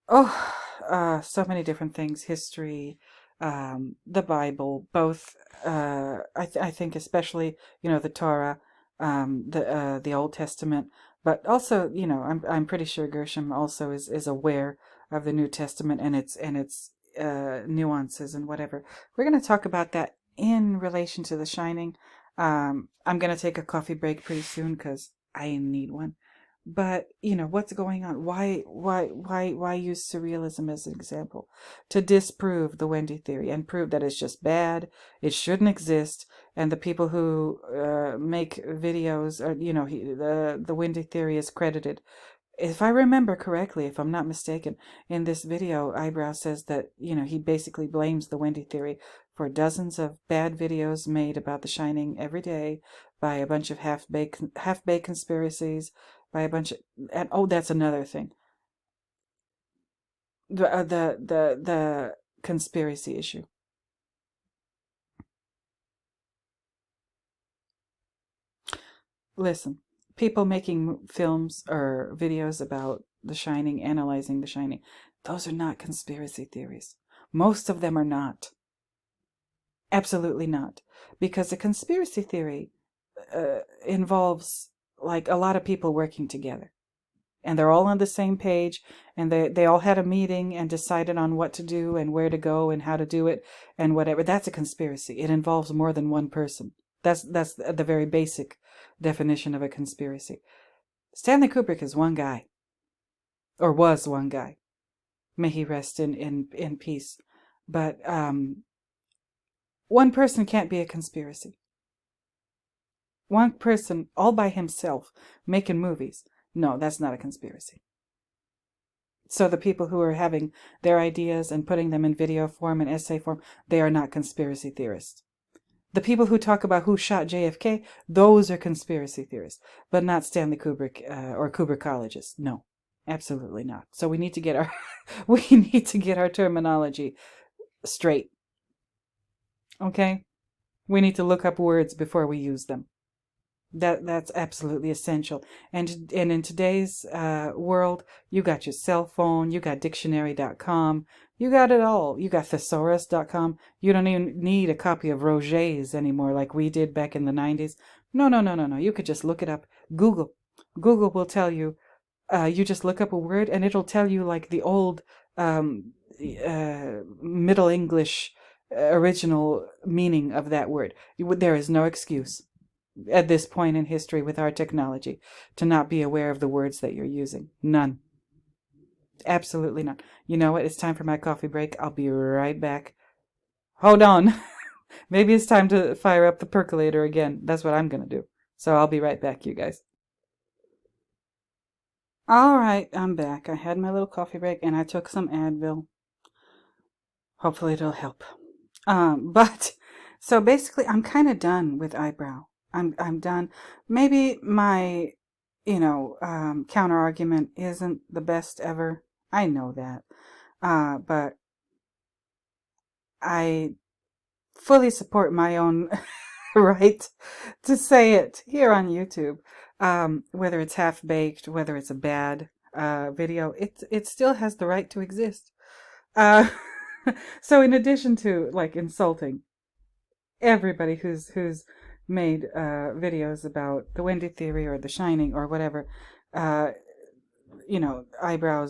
[SPEAKER 1] so many different things: history, the Bible, both. I think especially, the Torah, the Old Testament, but also, I'm pretty sure Gershom also is aware of the New Testament and its nuances and whatever. We're going to talk about that in relation to The Shining. I'm going to take a coffee break pretty soon because I need one. But, what's going on? Why use surrealism as an example? To disprove the Wendy theory and prove that it's just bad, it shouldn't exist, and the people who make videos, or, the Wendy theory is credited. If I remember correctly, if I'm not mistaken, in this video, Eyebrow says that, he basically blames the Wendy theory for dozens of bad videos made about The Shining every day by a bunch of half-baked conspiracies, by a bunch of, and that's another thing. The conspiracy issue. Listen, people making films or videos about The Shining, analyzing The Shining, those are not conspiracy theories. Most of them are not. Absolutely not. Because a conspiracy theory involves, like, a lot of people working together. And they're all on the same page, and they all had a meeting and decided on what to do and where to go and how to do it and whatever. That's a conspiracy. It involves more than one person. That's the very basic definition of a conspiracy. Stanley Kubrick is one guy, or was one guy. May he rest in peace. But one person can't be a conspiracy. One person all by himself making movies. No, that's not a conspiracy. So the people who are having their ideas and putting them in video form and essay form, they are not conspiracy theorists. The people who talk about who shot JFK, those are conspiracy theorists, but not Stanley Kubrick or Kubrickologists. No, absolutely not. So we need to get our terminology straight. Okay? We need to look up words before we use them. That's absolutely essential. And in today's world, you got your cell phone, you got dictionary.com, you got it all. You got thesaurus.com. You don't even need a copy of Roget's anymore like we did back in the 90s. No, no, no, no, no. You could just look it up. Google. Google will tell you. You just look up a word and it'll tell you, like, the old Middle English original meaning of that word. There is no excuse at this point in history with our technology to not be aware of the words that you're using. None. Absolutely none. You know what? It's time for my coffee break. I'll be right back. Hold on. Maybe it's time to fire up the percolator again. That's what I'm going to do. So I'll be right back, you guys. All right, I'm back. I had my little coffee break and I took some Advil. Hopefully it'll help. But so basically I'm kind of done with Eyebrow. I'm done. Maybe my, counter argument isn't the best ever. I know that. But I fully support my own right to say it here on YouTube. Whether it's half-baked, whether it's a bad video, it still has the right to exist. So in addition to like insulting everybody who's made videos about the Wendy Theory or The Shining or whatever, Eyebrow's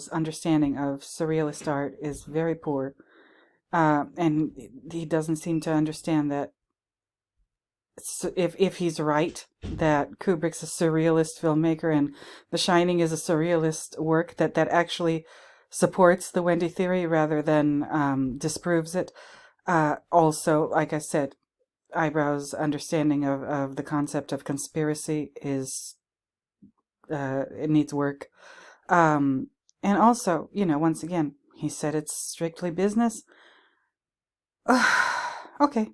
[SPEAKER 1] understanding of surrealist art is very poor, and he doesn't seem to understand that if he's right that Kubrick's a surrealist filmmaker and The Shining is a surrealist work, that actually supports the Wendy Theory rather than disproves it. Also, like I said, Eyebrow's understanding of the concept of conspiracy is it needs work. And also, once again, he said it's strictly business. Okay,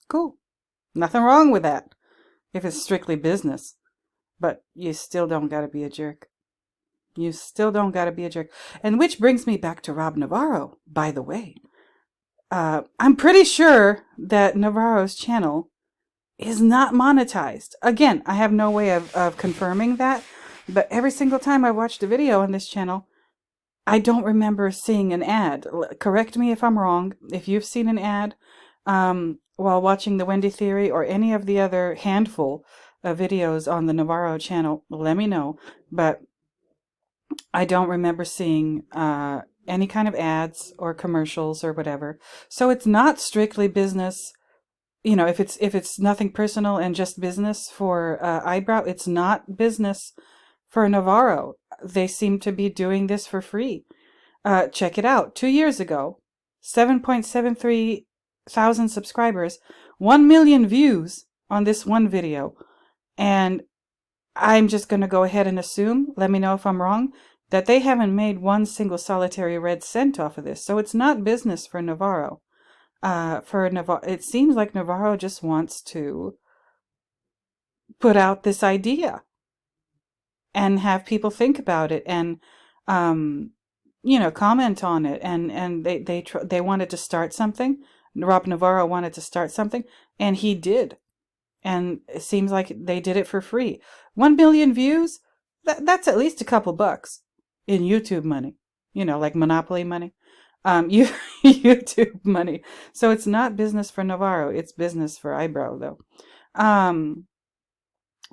[SPEAKER 1] cool. Nothing wrong with that if it's strictly business. But you still don't gotta be a jerk. You still don't gotta be a jerk. And which brings me back to Rob Navarro, by the way. I'm pretty sure that Navarro's channel is not monetized. Again, I have no way of confirming that, but every single time I watched a video on this channel, I don't remember seeing an ad. Correct me if I'm wrong. If you've seen an ad while watching the Wendy Theory or any of the other handful of videos on the Navarro channel, let me know. But I don't remember seeing any kind of ads or commercials or whatever. So it's not strictly business. If it's nothing personal and just business for Eyebrow, it's not business for Navarro. They seem to be doing this for free. Check it out. 2 years ago, 7.73 thousand subscribers, 1 million views on this one video. And I'm just going to go ahead and assume, let me know if I'm wrong, that they haven't made one single solitary red cent off of this. So it's not business for Navarro. It seems like Navarro just wants to put out this idea and have people think about it and comment on it, and they wanted to start something. Rob Navarro wanted to start something, and he did. And it seems like they did it for free. 1 million views, that's at least a couple bucks in YouTube money, like Monopoly money, YouTube money. So it's not business for Navarro, it's business for Eyebrow, though.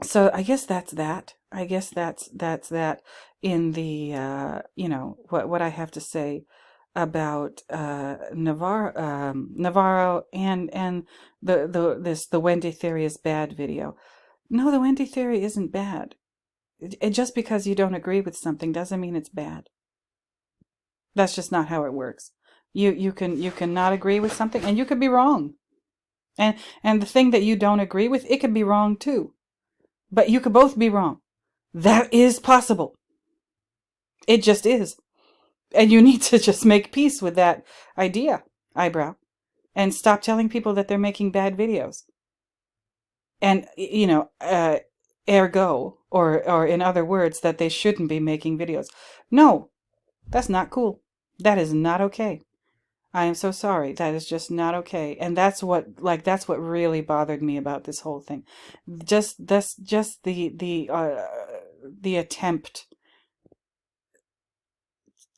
[SPEAKER 1] So I guess that's that. I guess that's that in the what I have to say about Navarro and the Wendy Theory is bad video. No, the Wendy Theory isn't bad. Just because you don't agree with something doesn't mean it's bad. That's just not how it works. You can not agree with something and you could be wrong. And the thing that you don't agree with, it could be wrong too. But you could both be wrong. That is possible. It just is. And you need to just make peace with that idea, Eyebrow, and stop telling people that they're making bad videos. And, ergo, or in other words, that they shouldn't be making videos. No, that's not cool. That is not okay. I am so sorry. That is just not okay. And that's what really bothered me about this whole thing. Just the attempt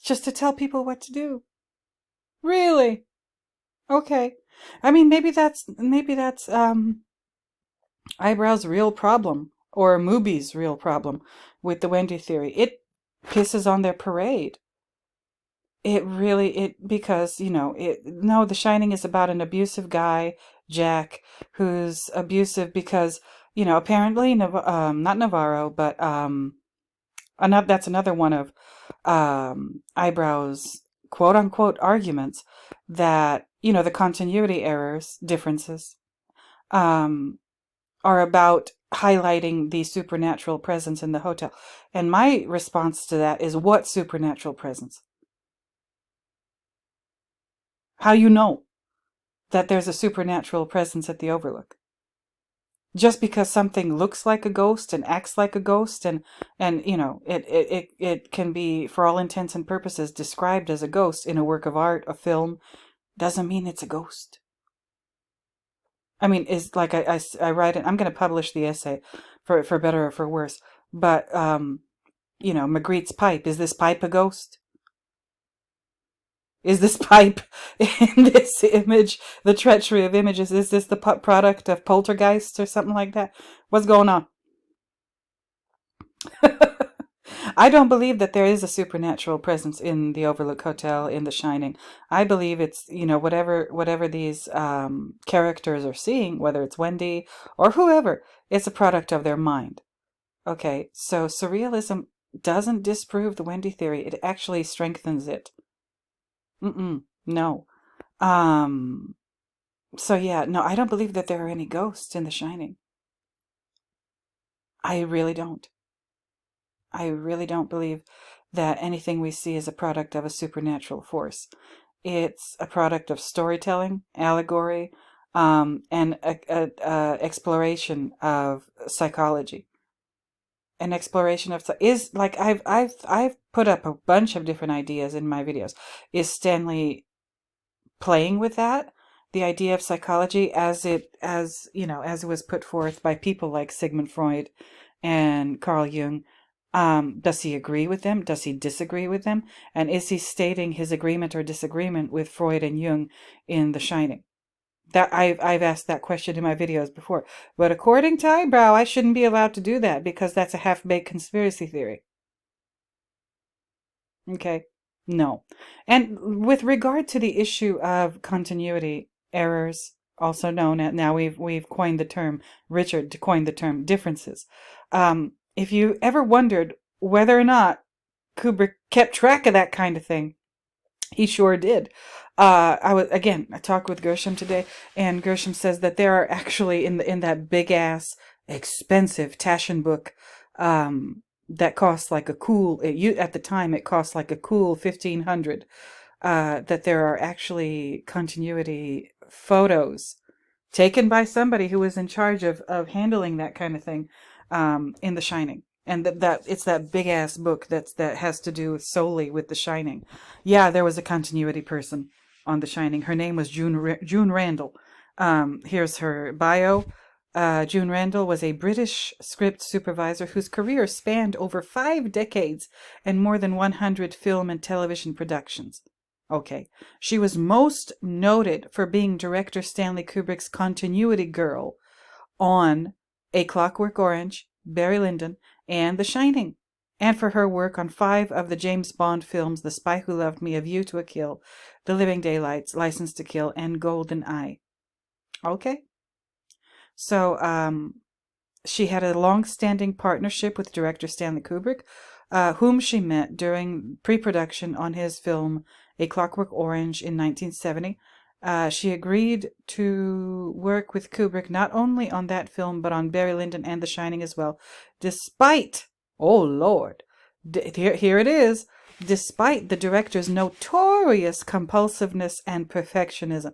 [SPEAKER 1] just to tell people what to do. Really? Okay. I mean, maybe that's Eyebrow's real problem, or Mubi's real problem with the Wendy Theory. It pisses on their parade. because, no, The Shining is about an abusive guy, Jack, who's abusive because, apparently, not Navarro, but, that's another one of, Eyebrow's quote unquote arguments that, the continuity errors, differences, um, are about highlighting the supernatural presence in the hotel. And my response to that is, what supernatural presence? How you know that there's a supernatural presence at the Overlook? Just because something looks like a ghost and acts like a ghost, and it can be, for all intents and purposes, described as a ghost in a work of art, a film, doesn't mean it's a ghost. I mean, is like I write it. I'm going to publish the essay for better or for worse. But Magritte's pipe. Is this pipe a ghost? Is this pipe in this image the treachery of images? Is this the product of poltergeist or something like that? What's going on? I don't believe that there is a supernatural presence in the Overlook Hotel in The Shining. I believe it's, whatever these characters are seeing, whether it's Wendy or whoever, it's a product of their mind. Okay, so surrealism doesn't disprove the Wendy theory. It actually strengthens it. No. So yeah, no, I don't believe that there are any ghosts in The Shining. I really don't. I really don't believe that anything we see is a product of a supernatural force. It's a product of storytelling, allegory, and exploration of psychology. An exploration of is like I've put up a bunch of different ideas in my videos. Is Stanley playing with that? The idea of psychology as it was put forth by people like Sigmund Freud and Carl Jung. Does he agree with them? Does he disagree with them? And is he stating his agreement or disagreement with Freud and Jung in The Shining? That I've asked that question in my videos before. But according to Eyebrow, I shouldn't be allowed to do that because that's a half-baked conspiracy theory. Okay? No. And with regard to the issue of continuity errors, also known as, now we've coined the term, Richard coined the term differences. If you ever wondered whether or not Kubrick kept track of that kind of thing, he sure did. I talked with Gershom today, and Gershom says that there are actually in that big ass expensive Taschen book, that costs like a cool. At the time it cost like a cool 1,500. That there are actually continuity photos taken by somebody who was in charge of handling that kind of thing, in The Shining. And that it's that big ass book that has to do solely with The Shining. Yeah, there was a continuity person on The Shining. Her name was June Randall. Here's her bio. June Randall was a British script supervisor whose career spanned over 5 decades and more than 100 film and television productions. Okay. She was most noted for being director Stanley Kubrick's continuity girl on A Clockwork Orange, Barry Lyndon, and The Shining, and for her work on 5 of the James Bond films: The Spy Who Loved Me, A View to a Kill, The Living Daylights, License to Kill, and Golden Eye. Okay. So, she had a long-standing partnership with director Stanley Kubrick, whom she met during pre-production on his film A Clockwork Orange in 1970. She agreed to work with Kubrick not only on that film, but on Barry Lyndon and The Shining as well, despite, oh Lord, here it is, despite the director's notorious compulsiveness and perfectionism.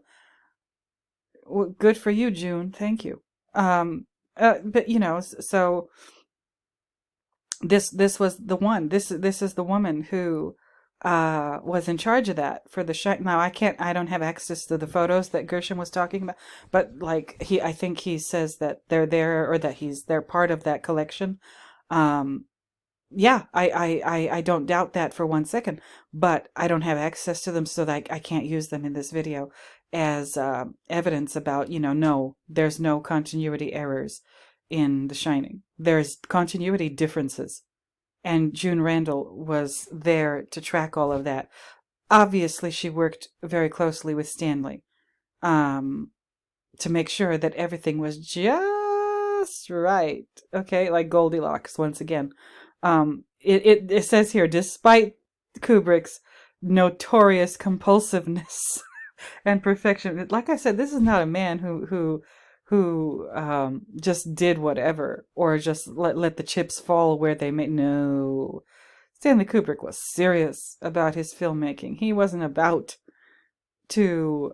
[SPEAKER 1] Well, good for you, June. Thank you. But so this was the one. This is the woman who was in charge of that for the show. Now I don't have access to the photos that Gershom was talking about, but like I think he says that they're there, or that they're part of that collection. Yeah, I don't doubt that for 1 second, but I don't have access to them, so that I can't use them in this video as evidence about, no, there's no continuity errors in The Shining. There's continuity differences. And June Randall was there to track all of that. obviously she worked very closely with Stanley to make sure that everything was just right. Okay, like Goldilocks once again. It says here, despite Kubrick's notorious compulsiveness and perfection. Like I said, this is not a man who just did whatever or just let the chips fall where they may. No, Stanley Kubrick was serious about his filmmaking. He wasn't about to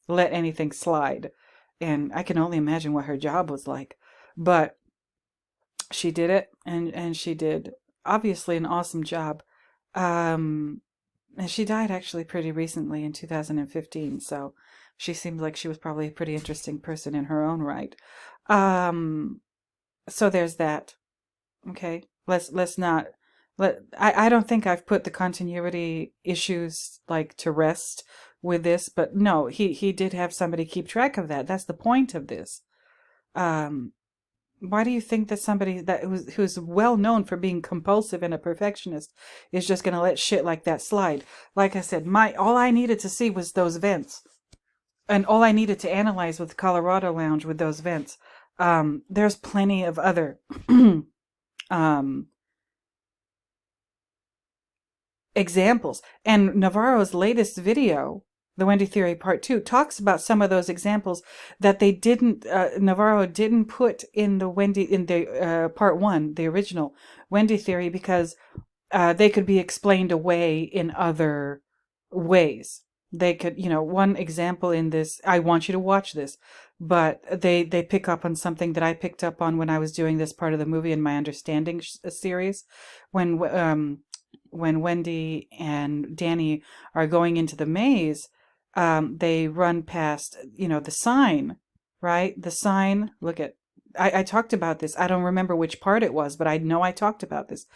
[SPEAKER 1] let anything slide. And I can only imagine what her job was like. But she did it, and she did obviously an awesome job. And she died actually pretty recently in 2015, so she seemed like she was probably a pretty interesting person in her own right. So there's that. Okay, let's not I don't think I've put the continuity issues like to rest with this, but no, he did have somebody keep track of that. That's the point of this. Why do you think that somebody who's well known for being compulsive and a perfectionist is just going to let shit like that slide? Like I said, all I needed to see was those vents, and all I needed to analyze with Colorado Lounge with those vents. There's plenty of other examples, and Navarro's latest video, the Wendy Theory Part 2, talks about some of those examples that they didn't, Navarro didn't put in the Part 1, the original Wendy Theory, because they could be explained away in other ways. They could, one example in this, I want you to watch this, but they pick up on something that I picked up on when I was doing this part of the movie in my Understanding series, when Wendy and Danny are going into the maze, they run past, the sign, right? The sign, look at, I talked about this. I don't remember which part it was, but I know I talked about this.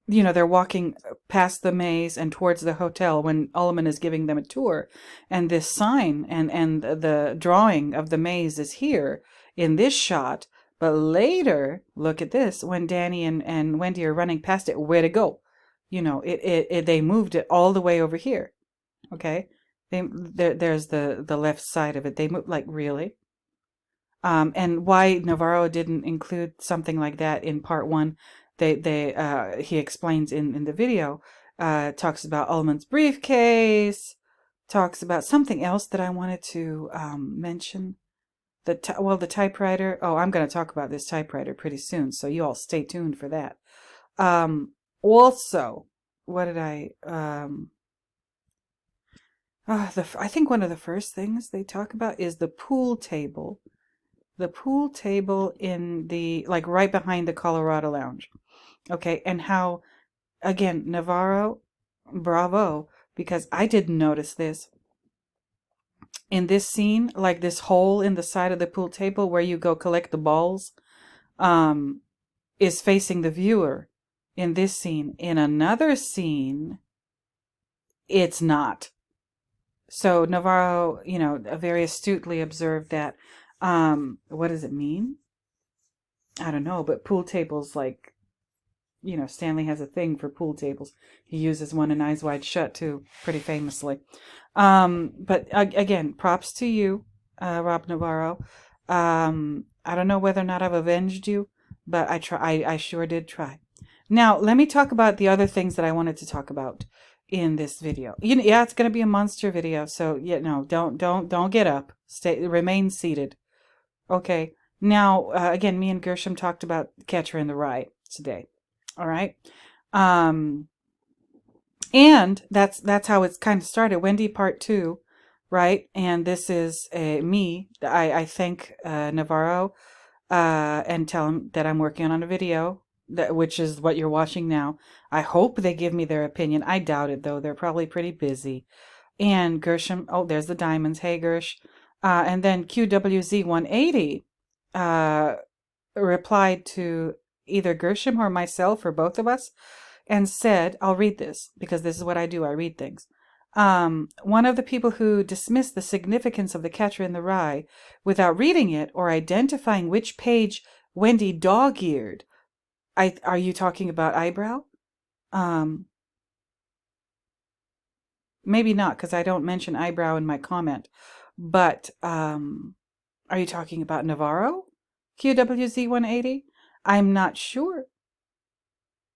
[SPEAKER 1] They're walking past the maze and towards the hotel when Ullman is giving them a tour. And this sign and the drawing of the maze is here in this shot. But later, look at this, when Danny and Wendy are running past it, where'd it go? They moved it all the way over here. Okay? There's the left side of it. They moved, like, really? And why Navarro didn't include something like that in Part 1, he explains in the video, talks about Ullman's briefcase, talks about something else that I wanted to mention. The typewriter. Oh, I'm going to talk about this typewriter pretty soon, so you all stay tuned for that. Also, what did I think one of the first things they talk about is the pool table. The pool table in the, like, right behind the Colorado Lounge. Okay, and how, again, Navarro, bravo, because I didn't notice this. In this scene, like this hole in the side of the pool table where you go collect the balls, is facing the viewer in this scene. In another scene, it's not. So Navarro, very astutely observed that. What does it mean? I don't know, but pool tables, like, Stanley has a thing for pool tables. He uses one in Eyes Wide Shut too, pretty famously. But again, props to you, Rob Navarro. I don't know whether or not I've avenged you, but I sure did try. Now, let me talk about the other things that I wanted to talk about in this video. Yeah, it's going to be a monster video, so don't get up. Remain seated. Okay. Now, again, me and Gershom talked about Catcher in the Rye today. All right. And that's how it's kind of started. Wendy Part 2, right? And this is me. I thank Navarro and tell him that I'm working on a video, which is what you're watching now. I hope they give me their opinion. I doubt it, though. They're probably pretty busy. And Gershom, oh, there's the diamonds. Hey, Gersh. And then QWZ180 replied to either Gershom or myself or both of us and said, I'll read this because this is what I do. I read things. One of the people who dismissed the significance of The Catcher in the Rye without reading it or identifying which page Wendy dog-eared Are you talking about Eyebrow? Maybe not, because I don't mention Eyebrow in my comment. But are you talking about Navarro? QWZ 180? I'm not sure.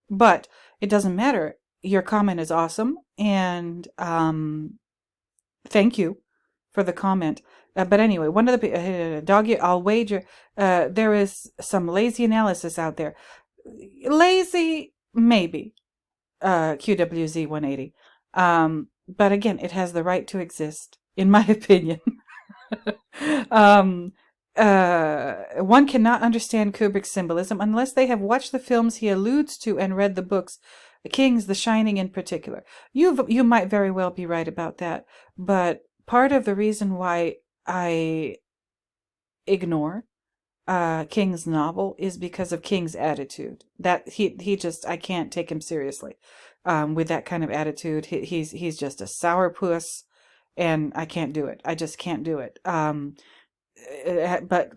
[SPEAKER 1] But it doesn't matter. Your comment is awesome, and thank you for the comment. But anyway, one of the doggy, I'll wager there is some lazy analysis out there. Lazy, maybe. QWZ 180. But again, it has the right to exist, in my opinion. um, One cannot understand Kubrick's symbolism unless they have watched the films he alludes to and read the books, The King's, The Shining in particular. You might very well be right about that, but part of the reason why I ignore King's novel is because of King's attitude. That he just, I can't take him seriously with that kind of attitude. He's just a sourpuss, and I can't do it. I just can't do it. But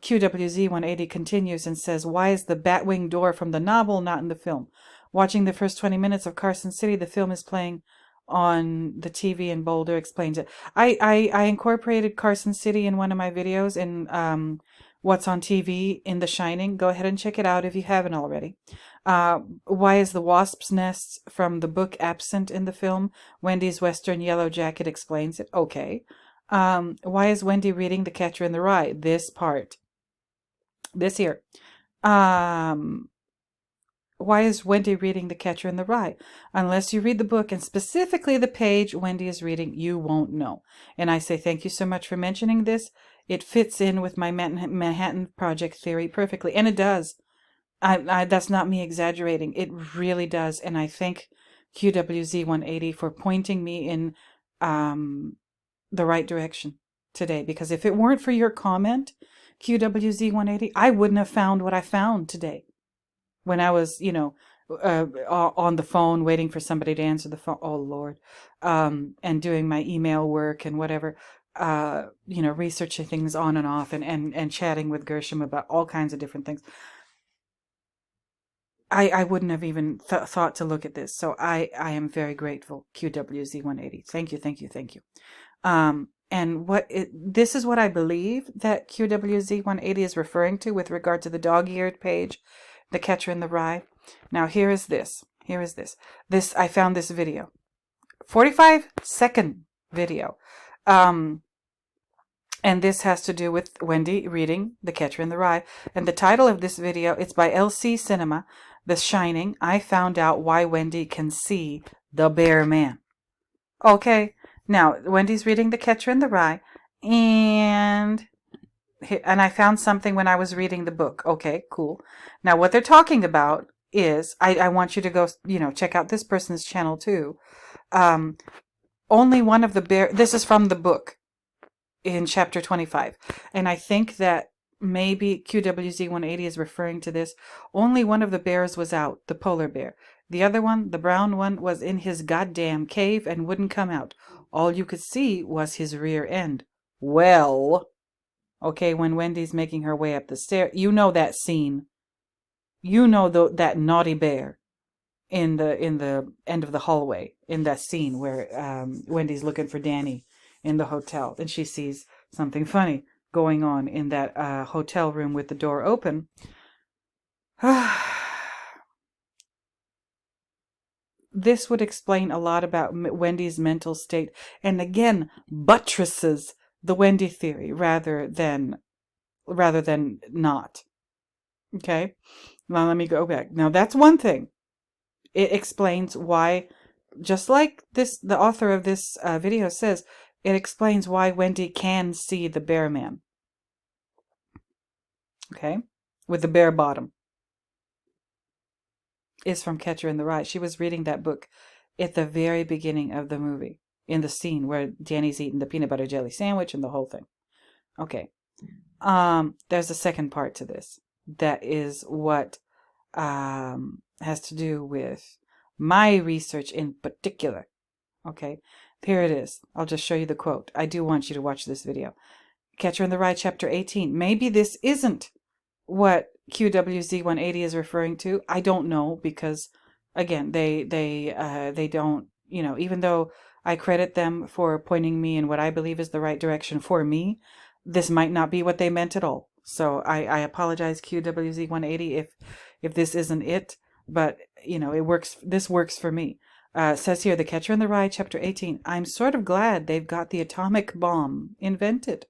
[SPEAKER 1] QWZ 180 continues and says, why is the Batwing door from the novel not in the film? Watching the first 20 minutes of Carson City, the film is playing on the TV in Boulder, explains it. I incorporated Carson City in one of my videos in What's on TV in The Shining. Go ahead and check it out if you haven't already. Why is the wasp's nest from the book absent in the film? Wendy's Western Yellow Jacket explains it. Okay. Why is Wendy reading The Catcher in the Rye? This part. This here. Why is Wendy reading The Catcher in the Rye? Unless you read the book and specifically the page Wendy is reading, you won't know. And I say thank you so much for mentioning this. It fits in with my Manhattan Project theory perfectly. And it does. That's not me exaggerating. It really does. And I thank QWZ 180 for pointing me in the right direction today. Because if it weren't for your comment, QWZ 180, I wouldn't have found what I found today. When I was, on the phone waiting for somebody to answer the phone, oh Lord, and doing my email work and whatever, researching things on and off and chatting with Gershom about all kinds of different things. I wouldn't have even thought to look at this. So I am very grateful, QWZ 180. Thank you, thank you, thank you. And this is what I believe that QWZ 180 is referring to with regard to the dog-eared page, The Catcher in the Rye. Now here is this. I found this video. 45-second video. And this has to do with Wendy reading The Catcher in the Rye. And the title of this video, it's by LC Cinema, The Shining. I found out why Wendy can see the bear man. Okay. Now, Wendy's reading The Catcher in the Rye. And I found something when I was reading the book. Okay, cool. Now, what they're talking about is, I want you to go, check out this person's channel too. Only one of the bear, this is from the book in chapter 25. And I think that maybe QWZ 180 is referring to this. Only one of the bears was out, the polar bear. The other one, the brown one, was in his goddamn cave and wouldn't come out. All you could see was his rear end. Well, okay, when Wendy's making her way up the stair, you know that scene. You know that naughty bear in the end of the hallway, in that scene where Wendy's looking for Danny in the hotel, and she sees something funny going on in that hotel room with the door open. This would explain a lot about Wendy's mental state, and again buttresses the Wendy theory rather than not. Okay, now let me go back. Now that's one thing. It explains why, just like this, the author of this video says, it explains why Wendy can see the bear man. Okay, with the bare bottom. Is from Catcher in the Rye. She was reading that book at the very beginning of the movie, in the scene where Danny's eating the peanut butter jelly sandwich and the whole thing. Okay. There's a second part to this. That is what has to do with my research in particular. Okay. Here it is. I'll just show you the quote. I do want you to watch this video. Catcher in the Rye, chapter 18. Maybe this isn't what QWZ180 is referring to, I don't know, because again, they don't, even though I credit them for pointing me in what I believe is the right direction for me, this might not be what they meant at all. So I apologize, QWZ180, if this isn't it, but it works. This works for me. Says here, The Catcher in the Rye, chapter 18. I'm sort of glad they've got the atomic bomb invented.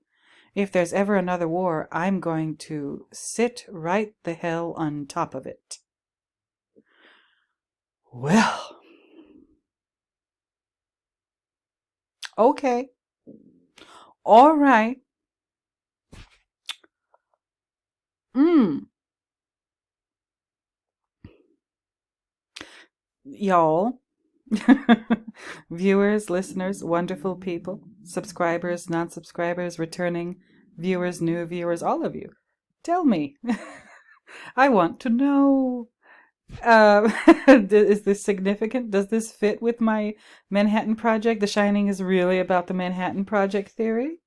[SPEAKER 1] If there's ever another war, I'm going to sit right the hell on top of it. Well, okay. All right. Y'all, viewers, listeners, wonderful people, subscribers, non-subscribers, returning viewers, new viewers, all of you, tell me. I want to know. Is this significant? Does this fit with my Manhattan Project? The Shining is really about the Manhattan Project theory?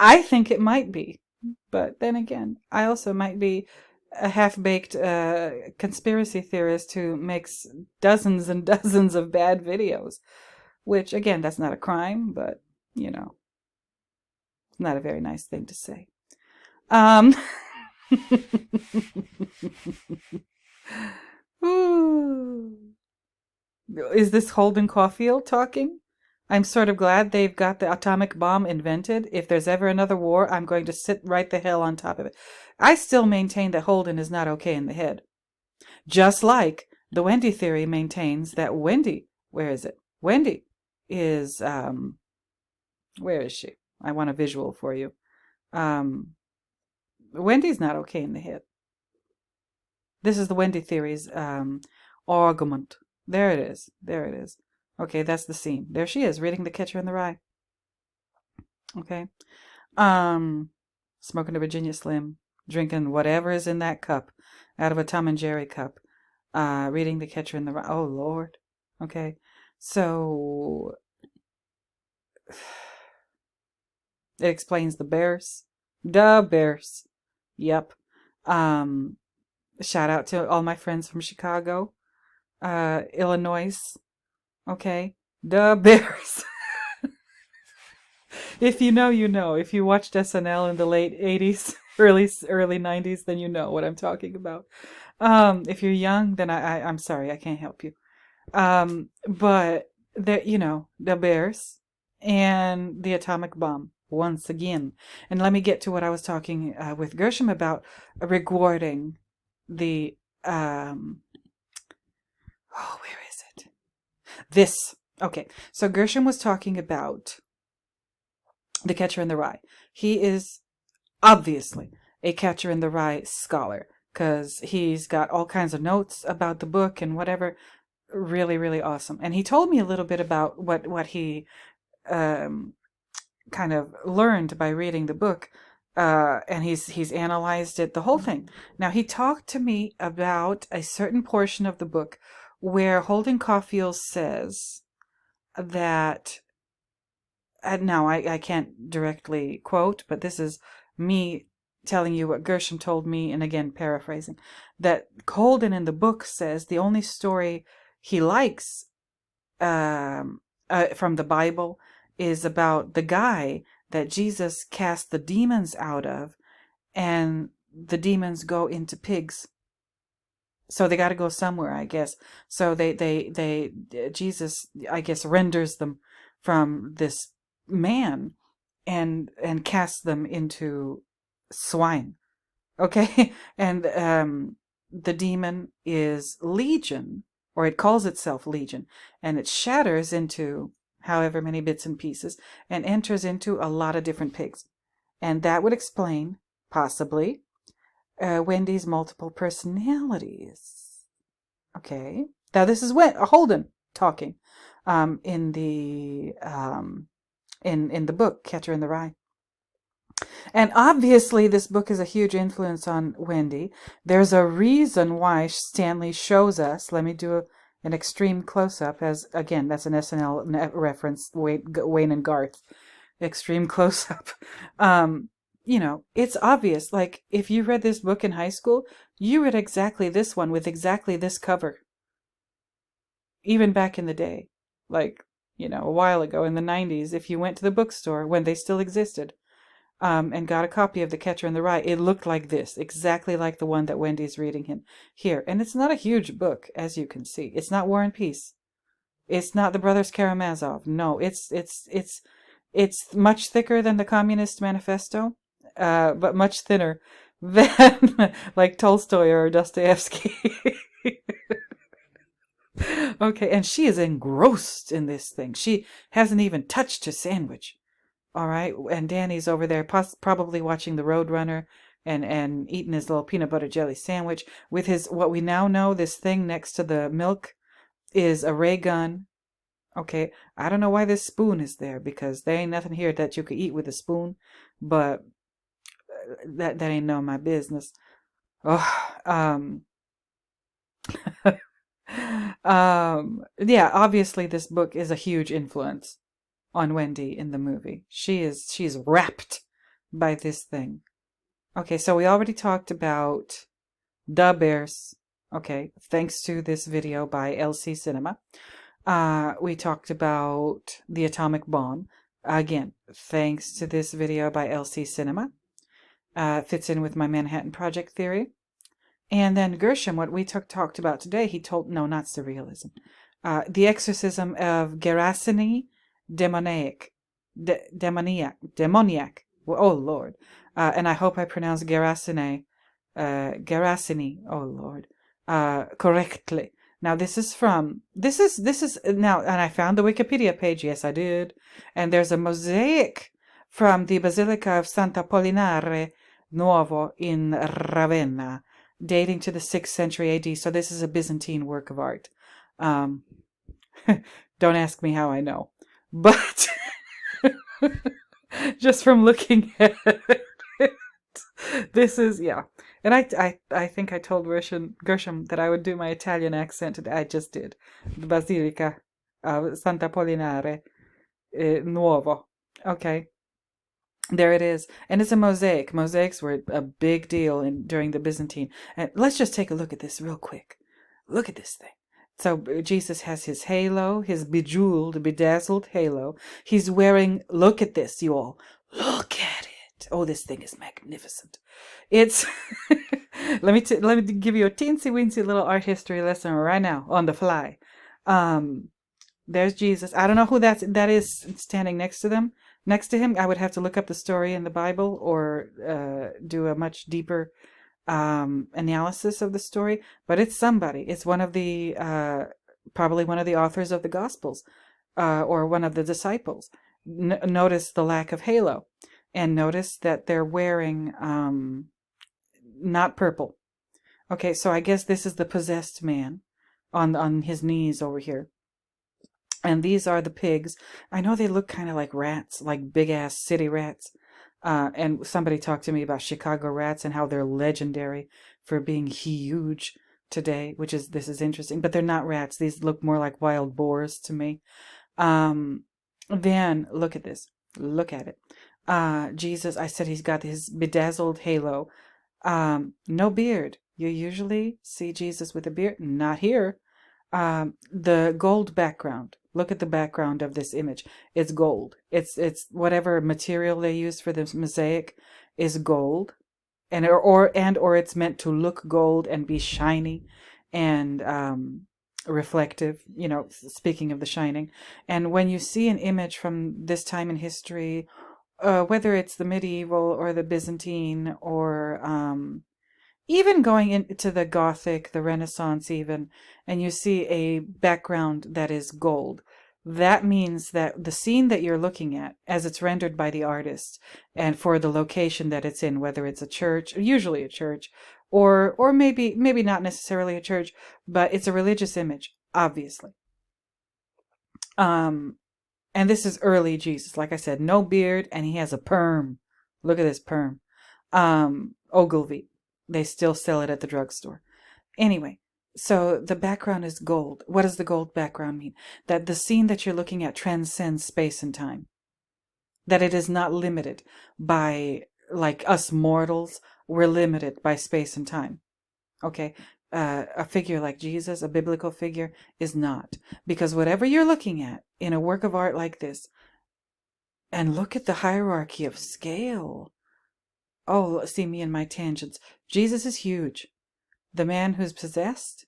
[SPEAKER 1] I think it might be. But then again, I also might be a half-baked conspiracy theorist who makes dozens and dozens of bad videos. Which, again, that's not a crime, but, it's not a very nice thing to say. Is this Holden Caulfield talking? I'm sort of glad they've got the atomic bomb invented. If there's ever another war, I'm going to sit right the hell on top of it. I still maintain that Holden is not okay in the head. Just like the Wendy theory maintains that Wendy, where is it? Wendy is, where is she? I want a visual for you. Wendy's not okay in the head. This is the Wendy theory's argument. There it is. There it is. Okay, that's the scene. There she is, reading The Catcher in the Rye. Okay. Smoking a Virginia Slim, drinking whatever is in that cup, out of a Tom and Jerry cup. Reading The Catcher in the Rye. Oh, Lord. Okay. So it explains the bears. The bears. Yep. Shout out to all my friends from Chicago, Illinois. Okay. The bears. If you know, you know. If you watched SNL in the late 80s, early 90s, then you know what I'm talking about. If you're young, then I'm sorry, I can't help you. But the bears and the atomic bomb once again. And let me get to what I was talking with Gershom about rewarding the where is it? This. Okay. So Gershom was talking about The Catcher in the Rye. He is obviously a Catcher in the Rye scholar because he's got all kinds of notes about the book and whatever. Really, really awesome. And he told me a little bit about what he kind of learned by reading the book. And he's analyzed it, the whole thing. Now, he talked to me about a certain portion of the book where Holden Caulfield says that, now I can't directly quote, but this is me telling you what Gershom told me, and again, paraphrasing, that Holden in the book says the only story he likes from the Bible is about the guy that Jesus cast the demons out of, and the demons go into pigs. So they got to go somewhere, I guess. So they Jesus, I guess, renders them from this man and casts them into swine. Okay, and the demon is Legion, or it calls itself Legion, and it shatters into however many bits and pieces and enters into a lot of different pigs. And that would explain, possibly, Wendy's multiple personalities. Okay. Now this is Holden talking in the in the book Catcher in the Rye. And obviously this book is a huge influence on Wendy. There's a reason why Stanley shows us, let me do an extreme close-up, as again, that's an SNL reference, Wayne and Garth, extreme close-up. it's obvious. Like, if you read this book in high school, you read exactly this one with exactly this cover. Even back in the day, like, a while ago in the 90s, if you went to the bookstore when they still existed, and got a copy of The Catcher in the Rye, it looked like this, exactly like the one that Wendy's reading him here. And it's not a huge book, as you can see. It's not War and Peace. It's not the Brothers Karamazov. No, it's much thicker than the Communist Manifesto, but much thinner than like Tolstoy or Dostoevsky. Okay, and she is engrossed in this thing. She hasn't even touched her sandwich. All right, and Danny's over there probably watching the Roadrunner and eating his little peanut butter jelly sandwich with his, what we now know, this thing next to the milk is a ray gun. Okay, I don't know why this spoon is there, because there ain't nothing here that you could eat with a spoon, but that ain't none of my business. Oh, yeah, obviously this book is a huge influence on Wendy in the movie. She's wrapped by this thing. Okay, so we already talked about Da Bears. Okay, thanks to this video by LC Cinema. We talked about the atomic bomb. Again, thanks to this video by LC Cinema. Fits in with my Manhattan Project theory. And then Gershom, what we talked about today, no, not surrealism. The exorcism of Gerasini demoniac. Oh, Lord. And I hope I pronounced Gerasini, oh, Lord, correctly. Now, this is now, and I found the Wikipedia page. Yes, I did. And there's a mosaic from the Basilica of Sant'Apollinare Nuovo in Ravenna, dating to the 6th century AD. So this is a Byzantine work of art. Don't ask me how I know, but just from looking at it, this is, yeah. And I think I told Gershom that I would do my Italian accent, and I just did. The Basilica of Sant'Apollinare Nuovo. Okay. There it is. And it's a mosaic. Mosaics were a big deal during the Byzantine. And let's just take a look at this real quick. Look at this thing. So Jesus has his halo, his bedazzled halo. He's wearing, look at this, you all. Look at it. Oh, this thing is magnificent. It's, let me give you a teensy weensy little art history lesson right now on the fly. There's Jesus. I don't know who that is standing next to him. I would have to look up the story in the Bible or do a much deeper analysis of the story. But it's somebody. It's one of the probably one of the authors of the Gospels or one of the disciples. Notice the lack of halo, and notice that they're wearing not purple. Okay, so I guess this is the possessed man on his knees over here. And these are the pigs. I know they look kind of like rats, like big-ass city rats. And somebody talked to me about Chicago rats and how they're legendary for being huge today, this is interesting. But they're not rats. These look more like wild boars to me. Then, look at this. Look at it. Jesus, I said he's got his bedazzled halo. No beard. You usually see Jesus with a beard. Not here. The gold background. Look at the background of this image. It's gold. It's whatever material they use for this mosaic is gold, and or it's meant to look gold and be shiny and reflective. Speaking of The Shining, and when you see an image from this time in history, whether it's the medieval or the Byzantine or even going into the Gothic, the Renaissance even, and you see a background that is gold, that means that the scene that you're looking at, as it's rendered by the artist, and for the location that it's in, whether it's a church, usually a church, or maybe not necessarily a church, but it's a religious image, obviously. And this is early Jesus, like I said, no beard, and he has a perm. Look at this perm. Ogilvy. They still sell it at the drugstore. Anyway, so the background is gold. What does the gold background mean? That the scene that you're looking at transcends space and time. That it is not limited by like us mortals, we're limited by space and time. Okay. A figure like Jesus, a biblical figure, is not. Because whatever you're looking at in a work of art like this, and look at the hierarchy of scale. Oh, see me and my tangents. Jesus is huge. The man who's possessed,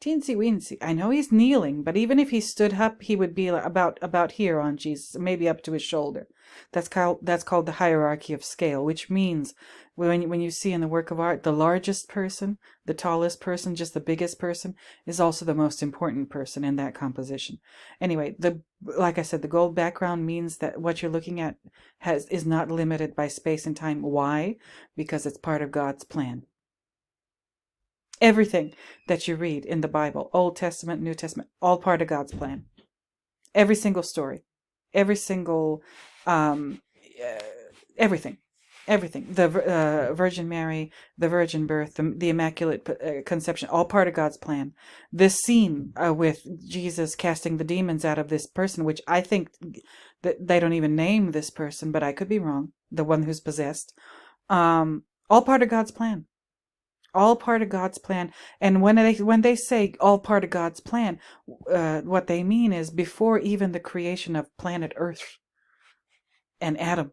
[SPEAKER 1] teensy weensy. I know he's kneeling, but even if he stood up, he would be about here on Jesus, maybe up to his shoulder. That's called the hierarchy of scale, which means when you see in the work of art, the largest person, the tallest person, just the biggest person, is also the most important person in that composition. Anyway, like I said, the gold background means that what you're looking at is not limited by space and time. Why? Because it's part of God's plan. Everything that you read in the Bible, Old Testament, New Testament, all part of God's plan. Every single story, every single, everything. The Virgin Mary, the virgin birth, the Immaculate Conception, all part of God's plan. This scene with Jesus casting the demons out of this person, which I think that they don't even name this person, but I could be wrong, the one who's possessed, all part of God's plan. All part of God's plan. And when they say all part of God's plan, what they mean is before even the creation of planet Earth and Adam,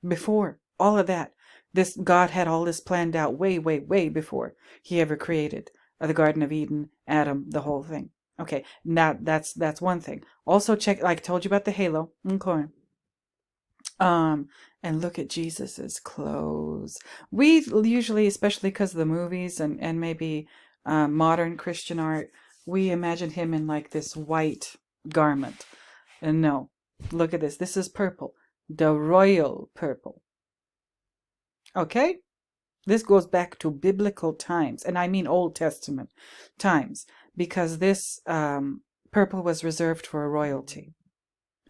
[SPEAKER 1] before all of that, this God had all this planned out way, way, way before he ever created the Garden of Eden, Adam, the whole thing. Okay, now that's one thing. Also check, like I told you about the halo. Okay. And look at Jesus's clothes. We usually, especially because of the movies and maybe modern Christian art, we imagine him in like this white garment. And no, look at this. This is purple, the royal purple. Okay? This goes back to biblical times, and I mean Old Testament times, because this purple was reserved for royalty.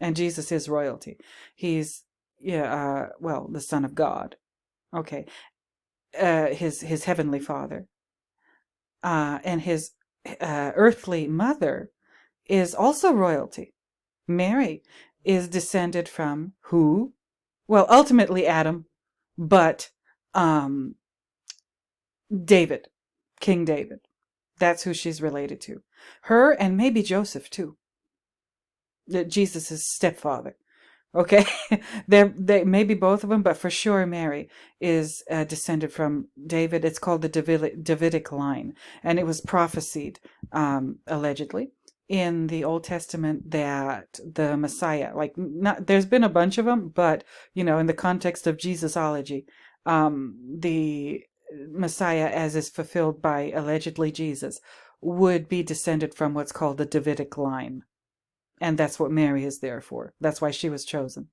[SPEAKER 1] And Jesus is royalty. He's the Son of God. Okay. His heavenly Father. And his earthly mother is also royalty. Mary is descended from who? Well, ultimately Adam, but David, King David. That's who she's related to. Her and maybe Joseph too. Jesus' stepfather. Okay, they maybe both of them, but for sure Mary is descended from David. It's called the Davidic line, and it was prophesied, allegedly, in the Old Testament that the Messiah, there's been a bunch of them, but in the context of Jesusology, the Messiah, as is fulfilled by allegedly Jesus, would be descended from what's called the Davidic line. And that's what Mary is there for. That's why she was chosen.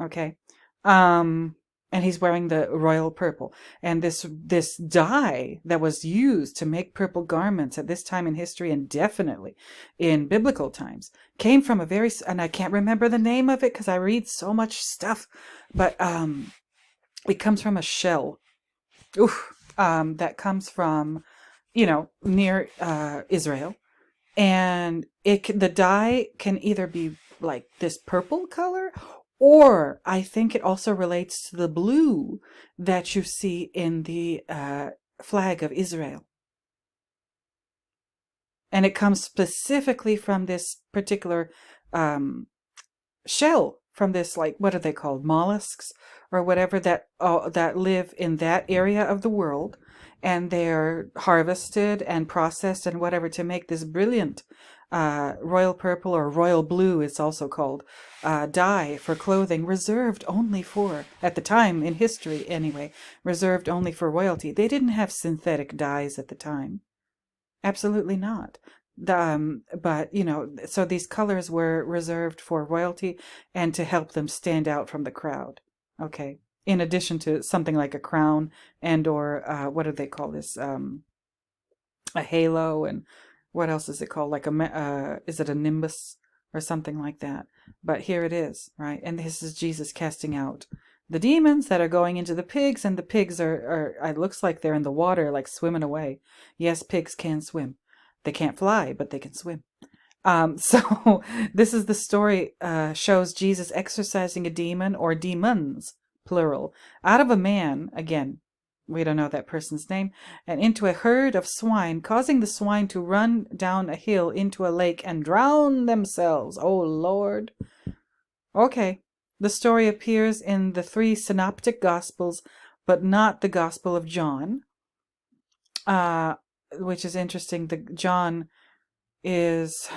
[SPEAKER 1] Okay. And he's wearing the royal purple. And this dye that was used to make purple garments at this time in history, and definitely in biblical times, came from and I can't remember the name of it because I read so much stuff, but it comes from a shell. That comes from, near Israel. And the dye can either be like this purple color, or I think it also relates to the blue that you see in the flag of Israel. And it comes specifically from this particular shell, from this, what are they called? Mollusks or whatever that live in that area of the world. And they're harvested and processed and whatever to make this brilliant royal purple, or royal blue, it's also called, dye for clothing, reserved only for, at the time in history anyway, reserved only for royalty. They didn't have synthetic dyes at the time. Absolutely not. But, so these colors were reserved for royalty and to help them stand out from the crowd. Okay. In addition to something like a crown and or what do they call this? A halo, and what else is it called? Is it a nimbus or something like that? But here it is, right? And this is Jesus casting out the demons that are going into the pigs, and the pigs are it looks like they're in the water, like swimming away. Yes, pigs can swim. They can't fly, but they can swim. So this is the story, shows Jesus exorcising a demon or demons, plural, out of a man, again, we don't know that person's name, and into a herd of swine, causing the swine to run down a hill into a lake and drown themselves. Oh, Lord. Okay. The story appears in the 3 synoptic gospels, but not the Gospel of John, which is interesting. The John is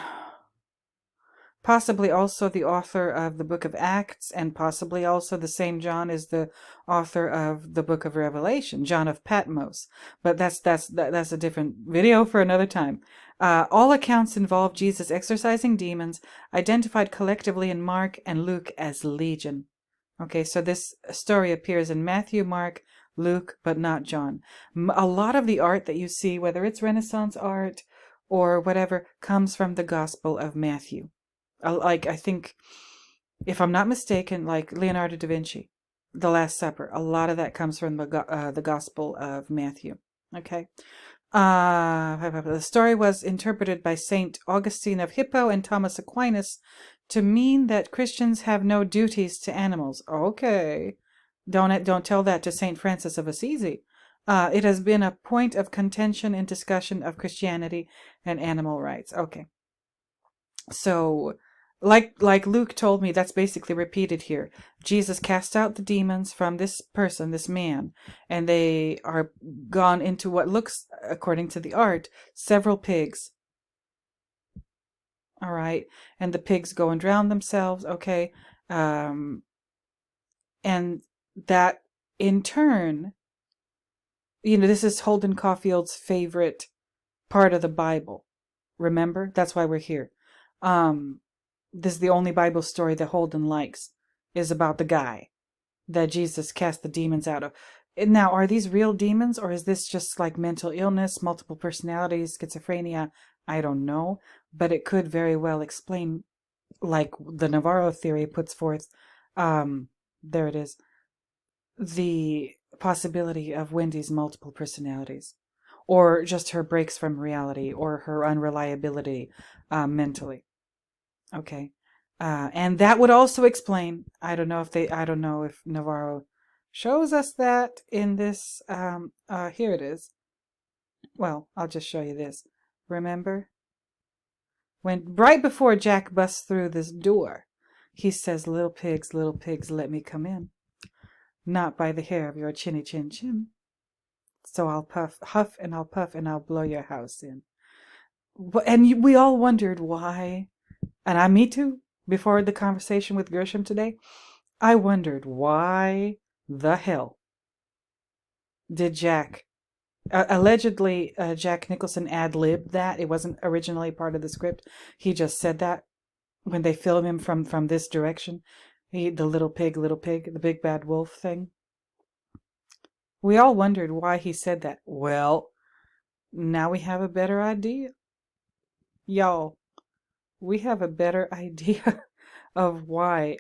[SPEAKER 1] possibly also the author of the book of Acts, and possibly also the same John is the author of the book of Revelation, John of Patmos. But that's a different video for another time. All accounts involve Jesus exorcising demons, identified collectively in Mark and Luke as legion. Okay, so this story appears in Matthew, Mark, Luke, but not John. A lot of the art that you see, whether it's Renaissance art or whatever, comes from the Gospel of Matthew. Like, I think, if I'm not mistaken, like Leonardo da Vinci, The Last Supper, a lot of that comes from the Gospel of Matthew. Okay. The story was interpreted by Saint Augustine of Hippo and Thomas Aquinas to mean that Christians have no duties to animals. Okay. Don't tell that to Saint Francis of Assisi. It has been a point of contention in discussion of Christianity and animal rights. Okay. So, like Luke told me, that's basically repeated here. Jesus cast out the demons from this person, this man, and they are gone into what looks, according to the art, several pigs. All right, and the pigs go and drown themselves. Okay, and that in turn, this is Holden Caulfield's favorite part of the Bible. Remember, that's why we're here. This is the only Bible story that Holden likes, is about the guy that Jesus cast the demons out of. Now, are these real demons, or is this just like mental illness, multiple personalities, schizophrenia? I don't know, but it could very well explain, like the Navarro theory puts forth, there it is, the possibility of Wendy's multiple personalities, or just her breaks from reality, or her unreliability mentally. Okay. And that would also explain, I don't know if Navarro shows us that in this, here it is. Well, I'll just show you this. Remember? Right before Jack busts through this door, he says, little pigs, let me come in. Not by the hair of your chinny chin chin. So I'll huff and I'll puff and I'll blow your house in. And we all wondered why. And me too, before the conversation with Gershom today, I wondered why the hell did Jack, allegedly Jack Nicholson ad-libbed that. It wasn't originally part of the script. He just said that when they film him from this direction. The little pig, the big bad wolf thing. We all wondered why he said that. Well, now we have a better idea. Y'all. We have a better idea of why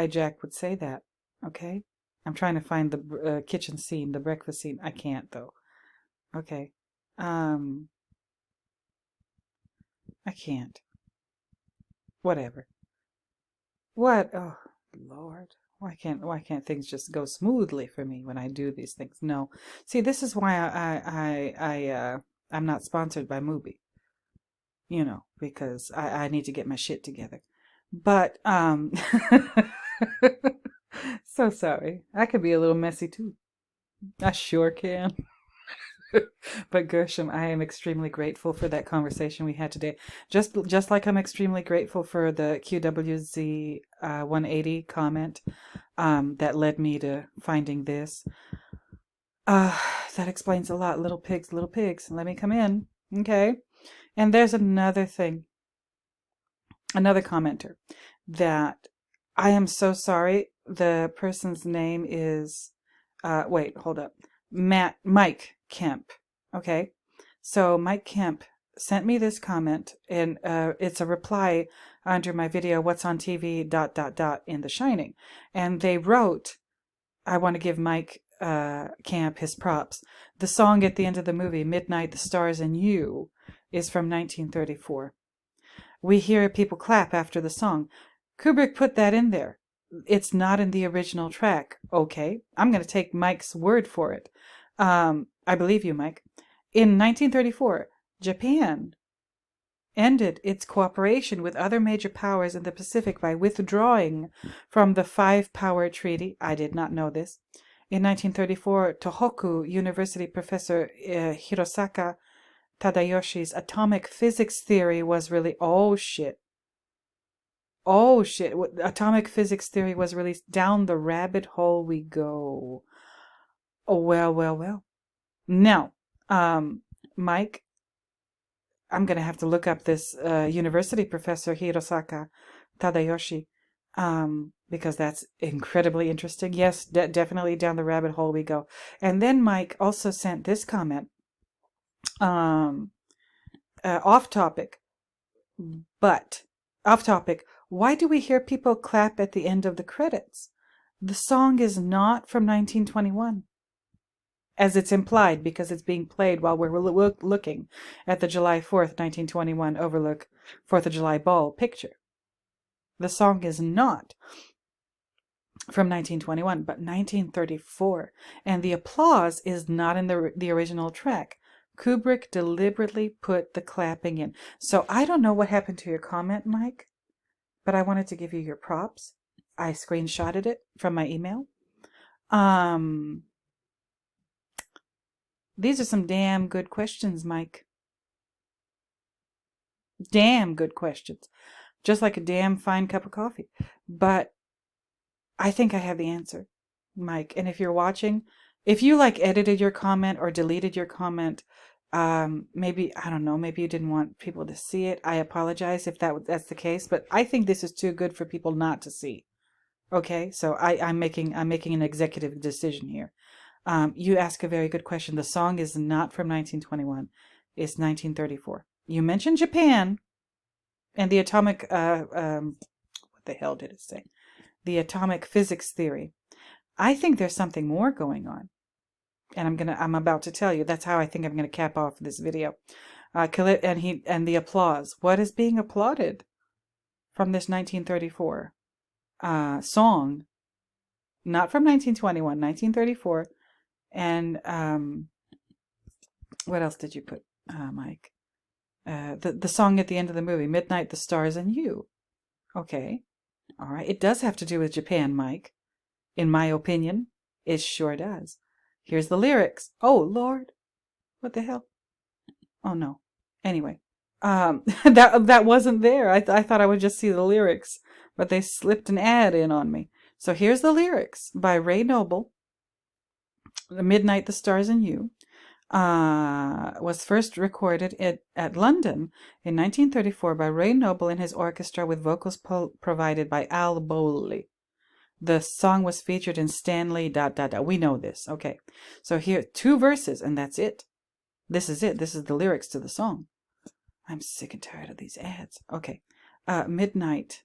[SPEAKER 1] Jack would say that. Okay, I'm trying to find the kitchen scene, the breakfast scene. I can't though. Okay, I can't. Whatever. What? Oh Lord. Why can't things just go smoothly for me when I do these things? No. See, this is why I'm not sponsored by Mubi. Because I need to get my shit together. But so sorry. I could be a little messy too. I sure can. But Gershom, I am extremely grateful for that conversation we had today. Just like I'm extremely grateful for the QWZ 180 comment that led me to finding this. That explains a lot. Little pigs, let me come in. Okay. And there's another thing. Another commenter that I am so sorry. The person's name is, wait, hold up. Mike Kemp. Okay. So Mike Kemp sent me this comment, and it's a reply under my video, What's on TV, ... in The Shining. And they wrote, I want to give Mike Kemp his props. The song at the end of the movie, Midnight, the Stars and You, is from 1934. we hear people clap after the song. Kubrick put that in there. It's not in the original track. Okay, I'm going to take Mike's word for it. I believe you, Mike. In 1934, Japan ended its cooperation with other major powers in the Pacific by withdrawing from the Five-Power Treaty. I did not know this. In 1934, Tohoku University professor Hirosaka Tadayoshi's atomic physics theory was really... Oh, shit. Atomic physics theory was released. Down the rabbit hole we go. Oh, well. Now, Mike, I'm going to have to look up this university professor, Hirosaka Tadayoshi, because that's incredibly interesting. Yes, definitely down the rabbit hole we go. And then Mike also sent this comment, off topic. Why do we hear people clap at the end of the credits? The song is not from 1921. As it's implied, because it's being played while we're looking at the July 4th, 1921 Overlook 4th of July ball picture. The song is not from 1921, but 1934. And the applause is not in the original track. Kubrick deliberately put the clapping in. So I don't know what happened to your comment, Mike, but I wanted to give you your props. I screenshotted it from my email. These are some damn good questions, Mike. Damn good questions. Just like a damn fine cup of coffee. But I think I have the answer, Mike. And if you're watching, if you edited your comment or deleted your comment, maybe, I don't know, maybe you didn't want people to see it. I apologize if that's the case, but I think this is too good for people not to see. Okay, so I'm making an executive decision here. You ask a very good question. The song is not from 1921. It's 1934. You mentioned Japan and the atomic, what the hell did it say? The atomic physics theory. I think there's something more going on. And I'm about to tell you. That's how I think I'm going to cap off this video. And the applause. What is being applauded from this 1934 song? Not from 1921, 1934. And what else did you put, Mike? The song at the end of the movie, Midnight, the Stars, and You. Okay. All right. It does have to do with Japan, Mike. In my opinion, it sure does. Here's the lyrics. Oh, Lord. What the hell? Oh, no. Anyway, that wasn't there. I thought I would just see the lyrics, but they slipped an ad in on me. So here's the lyrics by Ray Noble. The Midnight, the Stars, and You was first recorded at London in 1934 by Ray Noble and his orchestra with vocals provided by Al Bowley. The song was featured in Stanley... We know this. Okay. So here, 2 verses, and that's it. This is it. This is the lyrics to the song. I'm sick and tired of these ads. Okay. Midnight.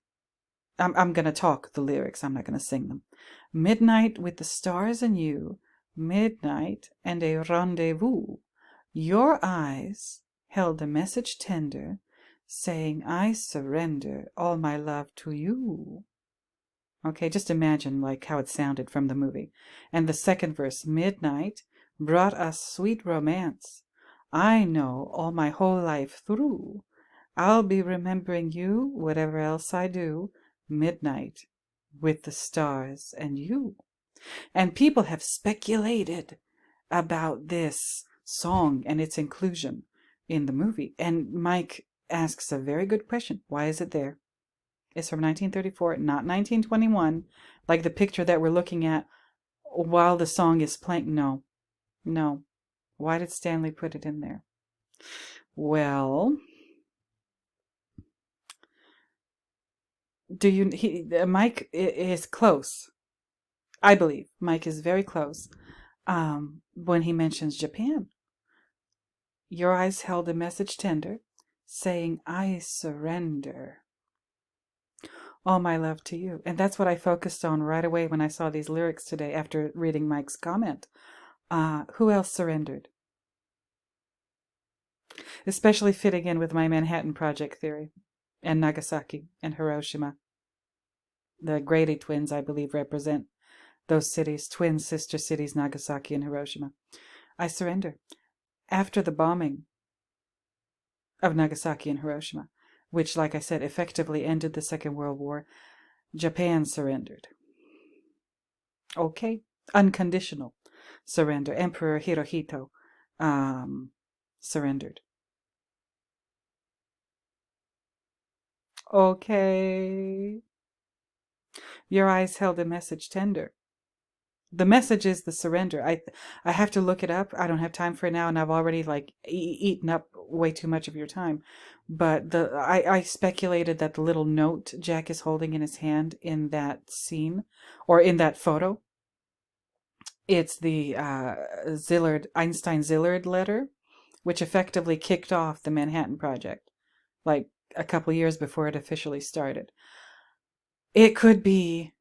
[SPEAKER 1] I'm going to talk the lyrics. I'm not going to sing them. Midnight with the stars and you. Midnight and a rendezvous. Your eyes held a message tender, saying, I surrender all my love to you. Okay, just imagine how it sounded from the movie. And the second verse, midnight brought us sweet romance. I know all my whole life through. I'll be remembering you, whatever else I do. Midnight with the stars and you. And people have speculated about this song and its inclusion in the movie. And Mike asks a very good question. Why is it there? It's from 1934, not 1921, like the picture that we're looking at while the song is playing. No. Why did Stanley put it in there? Well, Mike is close. I believe Mike is very close when he mentions Japan. Your eyes held a message tender, saying, I surrender all my love to you. And that's what I focused on right away when I saw these lyrics today after reading Mike's comment. Who else surrendered? Especially fitting in with my Manhattan Project theory. and Nagasaki and Hiroshima. The Grady twins, I believe, represent those cities, twin sister cities, Nagasaki and Hiroshima. I surrender. After the bombing of Nagasaki and Hiroshima, which, like I said, effectively ended the Second World War, Japan surrendered. Okay? Unconditional surrender. Emperor Hirohito surrendered. Okay. Your eyes held a message tender. The message is the surrender. I have to look it up. I don't have time for it now, and I've already like eaten up way too much of your time. But I speculated that the little note Jack is holding in his hand in that scene, or in that photo, it's the Einstein-Szilard letter, which effectively kicked off the Manhattan Project, like a couple years before it officially started. It could be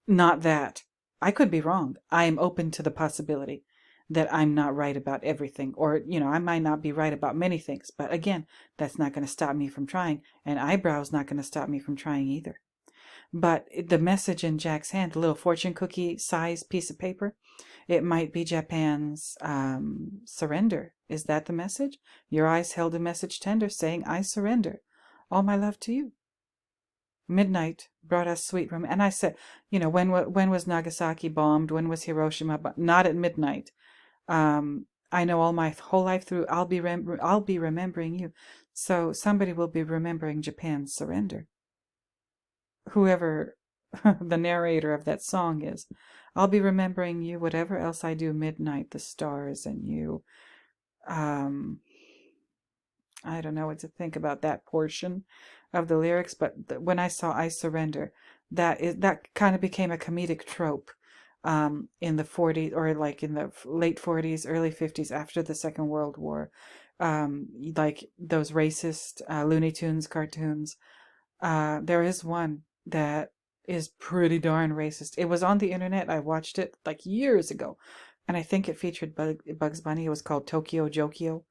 [SPEAKER 1] not that. I could be wrong. I am open to the possibility that I'm not right about everything. Or, I might not be right about many things. But again, that's not going to stop me from trying. And Eyebrow's not going to stop me from trying either. But the message in Jack's hand, the little fortune cookie size piece of paper, it might be Japan's surrender. Is that the message? Your eyes held a message tender saying, I surrender. All my love to you. Midnight brought us sweet room. And I said, when was Nagasaki bombed? When was Hiroshima bombed? Not at midnight. I know all my whole life through, I'll be remembering you. So somebody will be remembering Japan's surrender. Whoever the narrator of that song is. I'll be remembering you, whatever else I do, midnight, the stars, and you. I don't know what to think about that portion of the lyrics, but when I saw I Surrender, that kind of became a comedic trope in the 40s, or like in the late 40s, early 50s, after the Second World War. Like those racist Looney Tunes cartoons. There is one that is pretty darn racist. It was on the internet. I watched it like years ago, and I think it featured Bugs Bunny. It was called Tokyo Jokyo.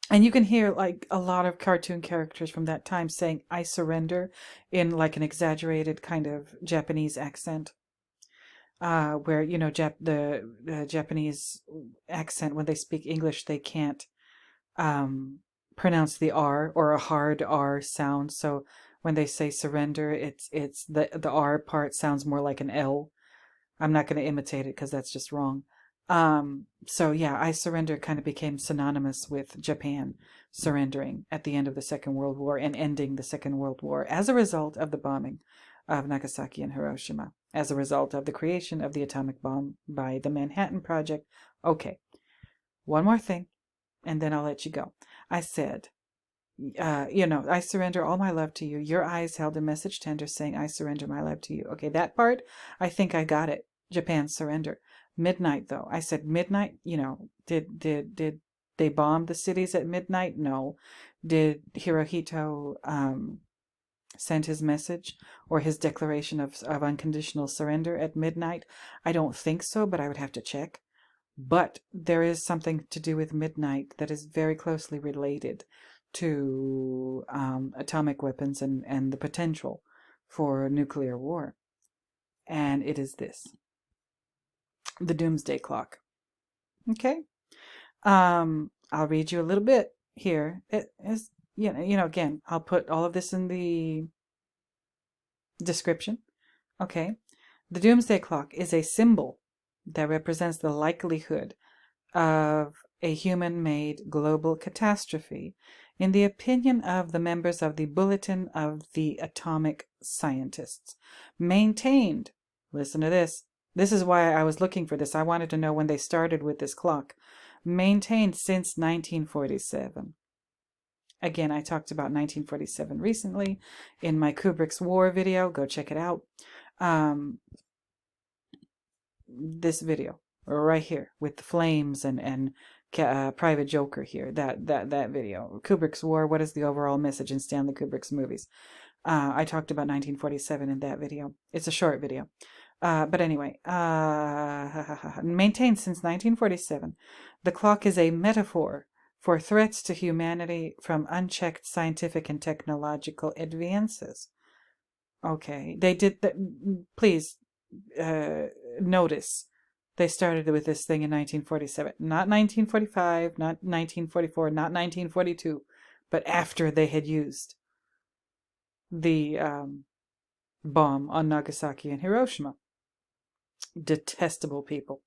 [SPEAKER 1] And you can hear like a lot of cartoon characters from that time saying I surrender in like an exaggerated kind of Japanese accent. Where, the Japanese accent, when they speak English, they can't pronounce the R, or a hard R sound. So when they say surrender, it's the R part sounds more like an L. I'm not going to imitate it because that's just wrong. So yeah, I surrender kind of became synonymous with Japan surrendering at the end of the Second World War and ending the Second World War as a result of the bombing of Nagasaki and Hiroshima, as a result of the creation of the atomic bomb by the Manhattan Project. Okay, one more thing, and then I'll let you go. I said, I surrender all my love to you. Your eyes held a message tender saying, I surrender my love to you. Okay, that part, I think I got it. Japan's surrender. Midnight, though. I said midnight, did they bomb the cities at midnight? No. Did Hirohito send his message or his declaration of unconditional surrender at midnight? I don't think so, but I would have to check. But there is something to do with midnight that is very closely related to atomic weapons and the potential for nuclear war. And it is this. The Doomsday Clock. Okay? I'll read you a little bit here. It is, again, I'll put all of this in the description. Okay? The Doomsday Clock is a symbol that represents the likelihood of a human-made global catastrophe, in the opinion of the members of the Bulletin of the Atomic Scientists. Maintained, listen to this, this is why I was looking for this. I wanted to know when they started with this clock. Maintained since 1947. Again, I talked about 1947 recently in my Kubrick's War video. Go check it out. This video right here with the flames and Private Joker here. That video. Kubrick's War. What is the overall message in Stanley Kubrick's movies? I talked about 1947 in that video. It's a short video. But anyway, maintained since 1947, the clock is a metaphor for threats to humanity from unchecked scientific and technological advances. Okay, they did that. Please notice they started with this thing in 1947, not 1945, not 1944, not 1942, but after they had used the bomb on Nagasaki and Hiroshima. Detestable people.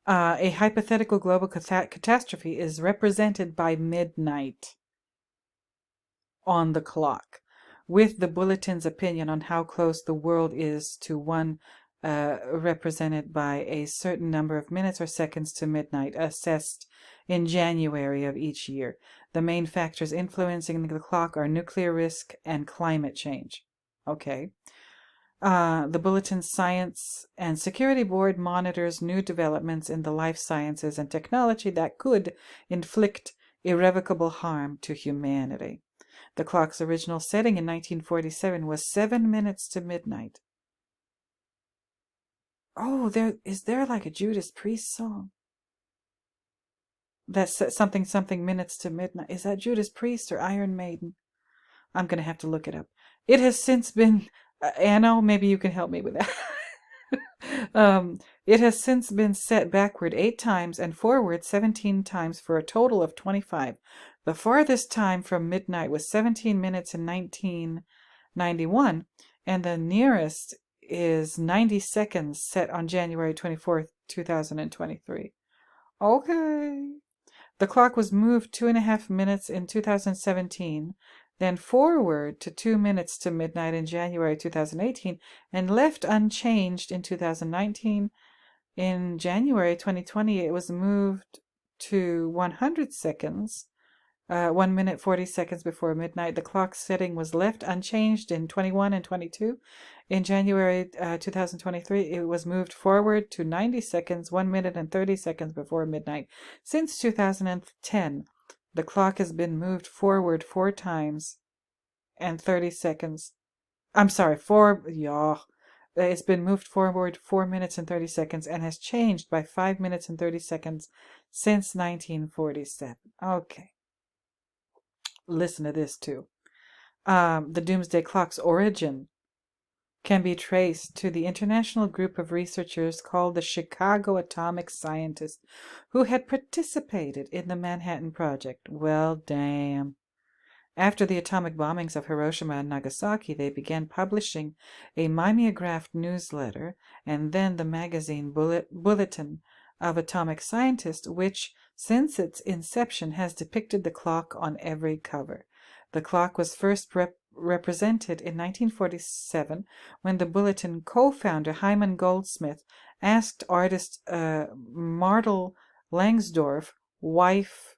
[SPEAKER 1] A hypothetical global catastrophe is represented by midnight on the clock, with the bulletin's opinion on how close the world is to one represented by a certain number of minutes or seconds to midnight, assessed in January of each year. The main factors influencing the clock are nuclear risk and climate change. Okay. The Bulletin's Science and Security Board monitors new developments in the life sciences and technology that could inflict irrevocable harm to humanity. The clock's original setting in 1947 was 7 minutes to midnight. Oh, is there like a Judas Priest song? That's something minutes to midnight. Is that Judas Priest or Iron Maiden? I'm going to have to look it up. It has since been, Anno, maybe you can help me with that. It has since been set backward 8 times and forward 17 times for a total of 25. The farthest time from midnight was 17 minutes in 1991, and the nearest is 90 seconds set on January 24th, 2023. Okay. The clock was moved 2.5 minutes in 2017, then forward to 2 minutes to midnight in January 2018, and left unchanged in 2019. In January 2020, it was moved to 100 seconds, 1 minute 40 seconds before midnight. The clock setting was left unchanged in 21 and 22. In January 2023, it was moved forward to 90 seconds, 1 minute and 30 seconds before midnight. Since 2010, the clock has been moved forward 4 times and 30 seconds. I'm sorry, it's been moved forward 4 minutes and 30 seconds and has changed by 5 minutes and 30 seconds since 1947. Okay. Listen to this too. The Doomsday Clock's origin can be traced to the international group of researchers called the Chicago Atomic Scientists, who had participated in the Manhattan Project. Well, damn. After the atomic bombings of Hiroshima and Nagasaki, they began publishing a mimeographed newsletter and then the magazine Bulletin of Atomic Scientists, which, since its inception, has depicted the clock on every cover. The clock was first represented in 1947 when the Bulletin co-founder Hyman Goldsmith asked artist Myrtle Langsdorff, wife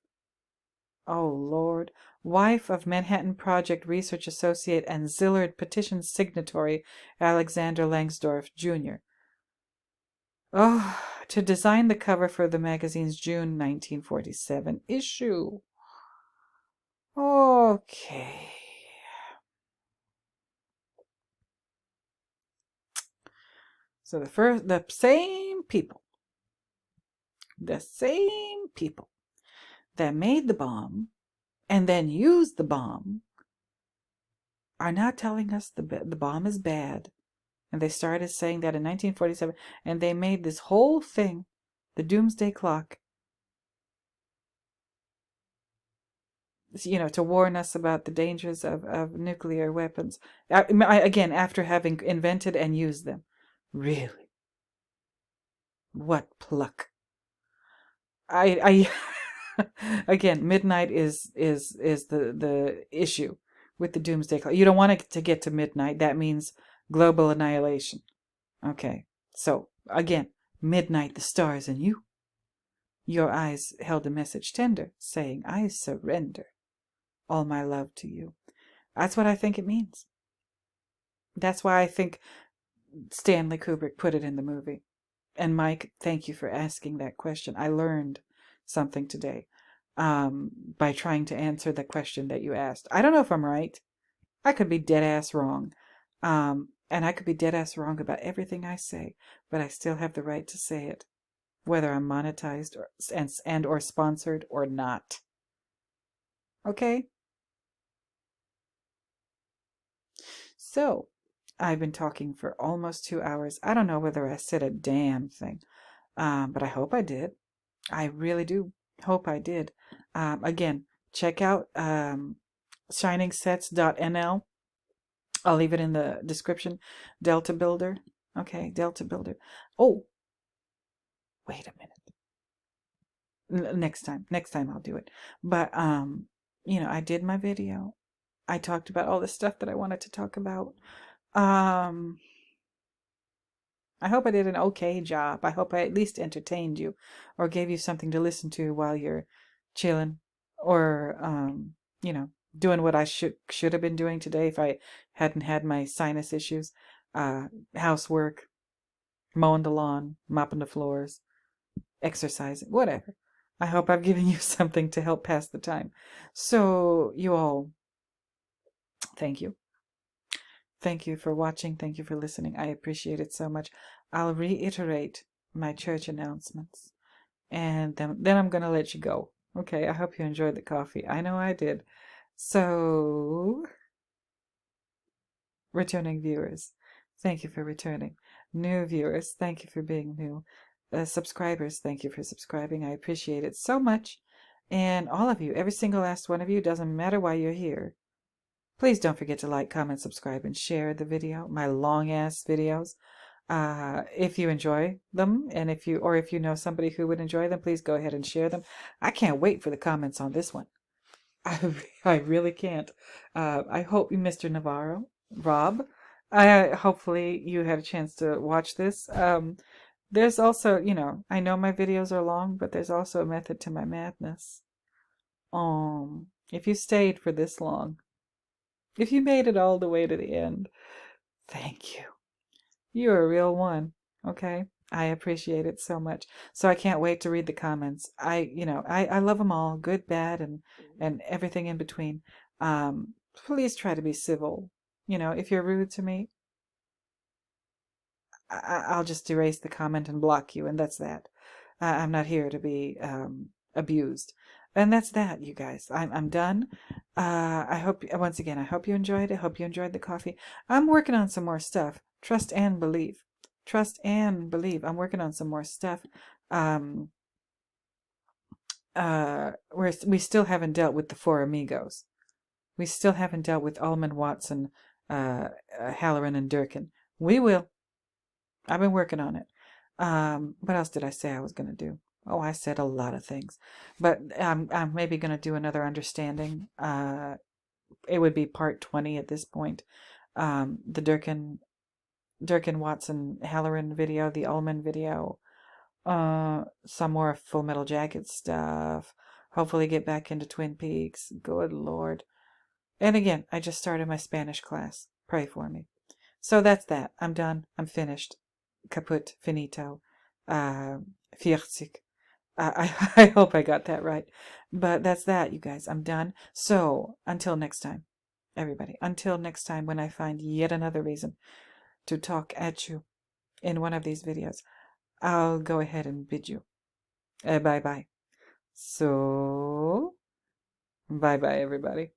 [SPEAKER 1] of Manhattan Project research associate and Zillard petition signatory Alexander Langsdorff Jr. To design the cover for the magazine's June 1947 issue. Okay. So the same people that made the bomb and then used the bomb are now telling us the bomb is bad. And they started saying that in 1947, and they made this whole thing, the Doomsday Clock, to warn us about the dangers of nuclear weapons. Again, after having invented and used them. Really? What pluck? I again, midnight is the issue with the Doomsday Clock. You don't want it to get to midnight. That means global annihilation. Okay. So, again, midnight, the stars and you. Your eyes held a message tender, saying, I surrender all my love to you. That's what I think it means. That's why I think Stanley Kubrick put it in the movie. And Mike, thank you for asking that question. I learned something today by trying to answer the question that you asked. I don't know if I'm right. I could be dead ass wrong. And I could be dead ass wrong about everything I say, but I still have the right to say it, whether I'm monetized or sponsored or not. Okay? So, I've been talking for almost 2 hours. I don't know whether I said a damn thing, but I hope I did. I really do hope I did. Again, check out shiningsets.nl. I'll leave it in the description. Delta Builder. Okay, Delta Builder. Oh, wait a minute. Next time I'll do it. But I did my video. I talked about all the stuff that I wanted to talk about. Um, I hope I did an okay job. I hope I at least entertained you or gave you something to listen to while you're chilling or doing what I should have been doing today if I hadn't had my sinus issues. Housework, mowing the lawn, mopping the floors, exercising, whatever. I hope I've given you something to help pass the time. So, you all, thank you. Thank you for watching. Thank you for listening. I appreciate it so much. I'll reiterate my church announcements and then I'm going to let you go. Okay, I hope you enjoyed the coffee. I know I did. So, returning viewers, thank you for returning. New viewers, thank you for being new. Subscribers, thank you for subscribing. I appreciate it so much. And all of you, every single last one of you, doesn't matter why you're here. Please don't forget to like, comment, subscribe, and share the video, my long ass videos. If you enjoy them, and if you know somebody who would enjoy them, please go ahead and share them. I can't wait for the comments on this one. I really can't. I hope you, Mr. Navarro, Rob. Hopefully you had a chance to watch this. There's also, I know my videos are long, but there's also a method to my madness. If you stayed for this long, if you made it all the way to the end, thank you. You're a real one. Okay? I appreciate it so much. So I can't wait to read the comments. I love them all, good, bad, and everything in between. Please try to be civil. If you're rude to me, I'll just erase the comment and block you, and that's that. I'm not here to be abused. And that's that, you guys. I'm done. I hope, once again, I hope you enjoyed it. I hope you enjoyed the coffee. I'm working on some more stuff. Trust and believe. Trust and believe. I'm working on some more stuff. We still haven't dealt with the Four Amigos. We still haven't dealt with Ullman, Watson, Halloran, and Durkin. We will. I've been working on it. What else did I say I was going to do? Oh, I said a lot of things, but I'm maybe going to do another understanding. It would be part 20 at this point. The Durkin, Watson, Halloran video, the Ullman video, some more Full Metal Jacket stuff. Hopefully get back into Twin Peaks. Good Lord. And again, I just started my Spanish class. Pray for me. So that's that. I'm done. I'm finished. Kaput. Finito. Fertig. I hope I got that right. But that's that, you guys. I'm done. So until next time, everybody. Until next time when I find yet another reason to talk at you in one of these videos, I'll go ahead and bid you bye-bye. So, bye-bye, everybody.